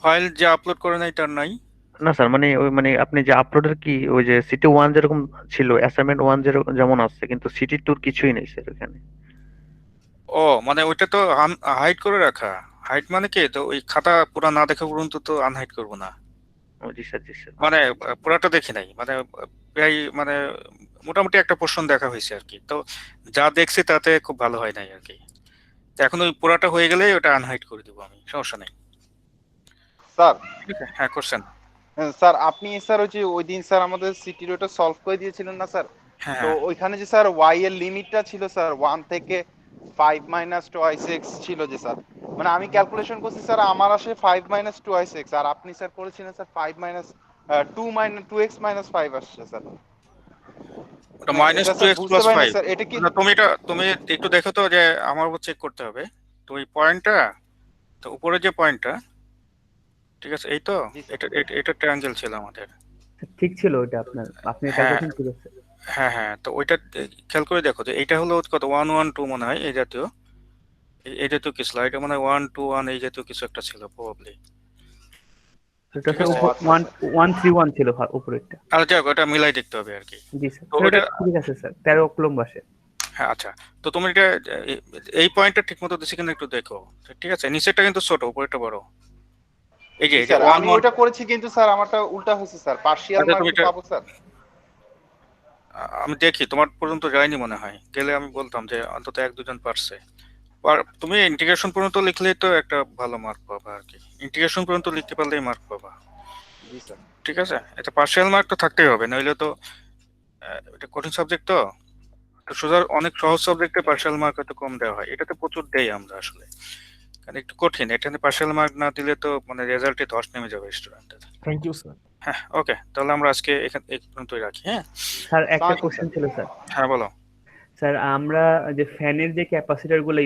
ফাইল যে আপলোড করে নাই তার নাই? না স্যার, মানে ওই মানে আপনি যে আপলোডের কি ওই যে সিটি 1 যেরকম ছিল, অ্যাসাইনমেন্ট 1 যেমন আছে, কিন্তু সিটি 2 এর কিছুই নেই স্যার এখানে। ও মানে ওইটা তো হাইড করে রাখা। হাইড মানে কি, তো ওই খাতা পুরা না দেখা পর্যন্ত তো আনহাইড করবো না। ও জি স্যার, জি স্যার। মানে পুরাটা দেখি নাই, মানে প্রায় মানে মোটামুটি একটা পোর্শন দেখা হয়েছে আর কি। তো যা দেখছি তাতে খুব ভালো হয় নাই আর কি। তো এখন ওই পুরাটা হয়ে গেলে ওটা আনহাইড করে দিব আমি, সমস্যা নেই। স্যার ঠিক আছে, হ্যাঁ করছেন। স্যার আপনি স্যার ওই যে ওই দিন স্যার আমাদের সিটির ওটা সলভ করে দিয়েছিলেন না স্যার? হ্যাঁ তো ওইখানে যে স্যার ওয়াই এর লিমিটটা ছিল স্যার 1 থেকে 5 মাইনাস 2i6 ছিল যে স্যার, মানে আমি ক্যালকুলেশন করছি স্যার আমার আসে 5 মাইনাস 2i6, আর আপনি স্যার করেছিলেন স্যার 5 মাইনাস 2x মাইনাস 5 আসছে স্যার। ওটা -2x + 5। স্যার এটা কি না তুমি একটু দেখো তো যে আমার চেক করতে হবে। তো ওই পয়েন্টটা, তো উপরে যে পয়েন্টটা, ঠিক আছে, এই তো এটা ট্রায়াঙ্গেল ছিল আমাদের। ঠিক ছিল ওইটা আপনি হ্যাঁ ক্যালকুলেশন করেছেন। হ্যাঁ হ্যাঁ, তো ওইটা খেয়াল করে দেখো যে এটা হলো কত 1 1 2 মনে হয়, এই জাতীয় এই জাতীয় কিছু, এটা মনে হয় 1 2 1 এই জাতীয় কিছু একটা ছিল প্রবাবলি। এটা স্যার 131 ছিল উপরেরটা। আর যাক ওটা মিলাই দেখতে হবে আর কি। জি স্যার, তো ওটা ওটা ঠিক আছে স্যার, 13 কলম্বাসে। হ্যাঁ আচ্ছা, তো তুমি এটা এই পয়েন্টটা ঠিকমতো দিছি কিনা একটু দেখো। ঠিক আছে, নিচেরটা কিন্তু ছোট, উপরেরটা বড়। এই যে স্যার আমি ওটা করেছি কিন্তু স্যার আমারটা উল্টা হয়েছে স্যার, পার্শিয়াল মার্ক পাবো স্যার? আমি দেখি, তোমার পর্যন্ত যায়নি মনে হয়, গেলে আমি বলতাম যে অন্তত 1 2 জন পারছে। তুমি ইন্টিগ্রেশন পর্যন্ত লিখলেই তো একটা ভালো মার্ক পাবা আর কি। ইন্টিগ্রেশন পর্যন্ত লিখতে পারলেই মার্ক পাবা। জি স্যার। ঠিক আছে, এটা পার্শিয়াল মার্ক তো থাকতেই হবে, নইলে তো এটা কঠিন সাবজেক্ট তো। সোজা অনেক সহজ সাবজেক্টে পার্শিয়াল মার্ক একটু কম দেওয়া হয়, এটাতে প্রচুর দেই আমরা আসলে, কারণ একটু কঠিন। এখানে পার্শিয়াল মার্ক না দিলে তো মানে রেজাল্টে ধস নেমে যাবে স্টুডেন্টের। Thank you sir. হ্যাঁ ওকে, তাহলে আমরা আজকে এখান এই পর্যন্তই রাখি। হ্যাঁ স্যার একটা কোশ্চেন ছিল স্যার। হ্যাঁ বলো। স্যার আমরা যে ফ্যানের যে ক্যাপাসিটর গুলো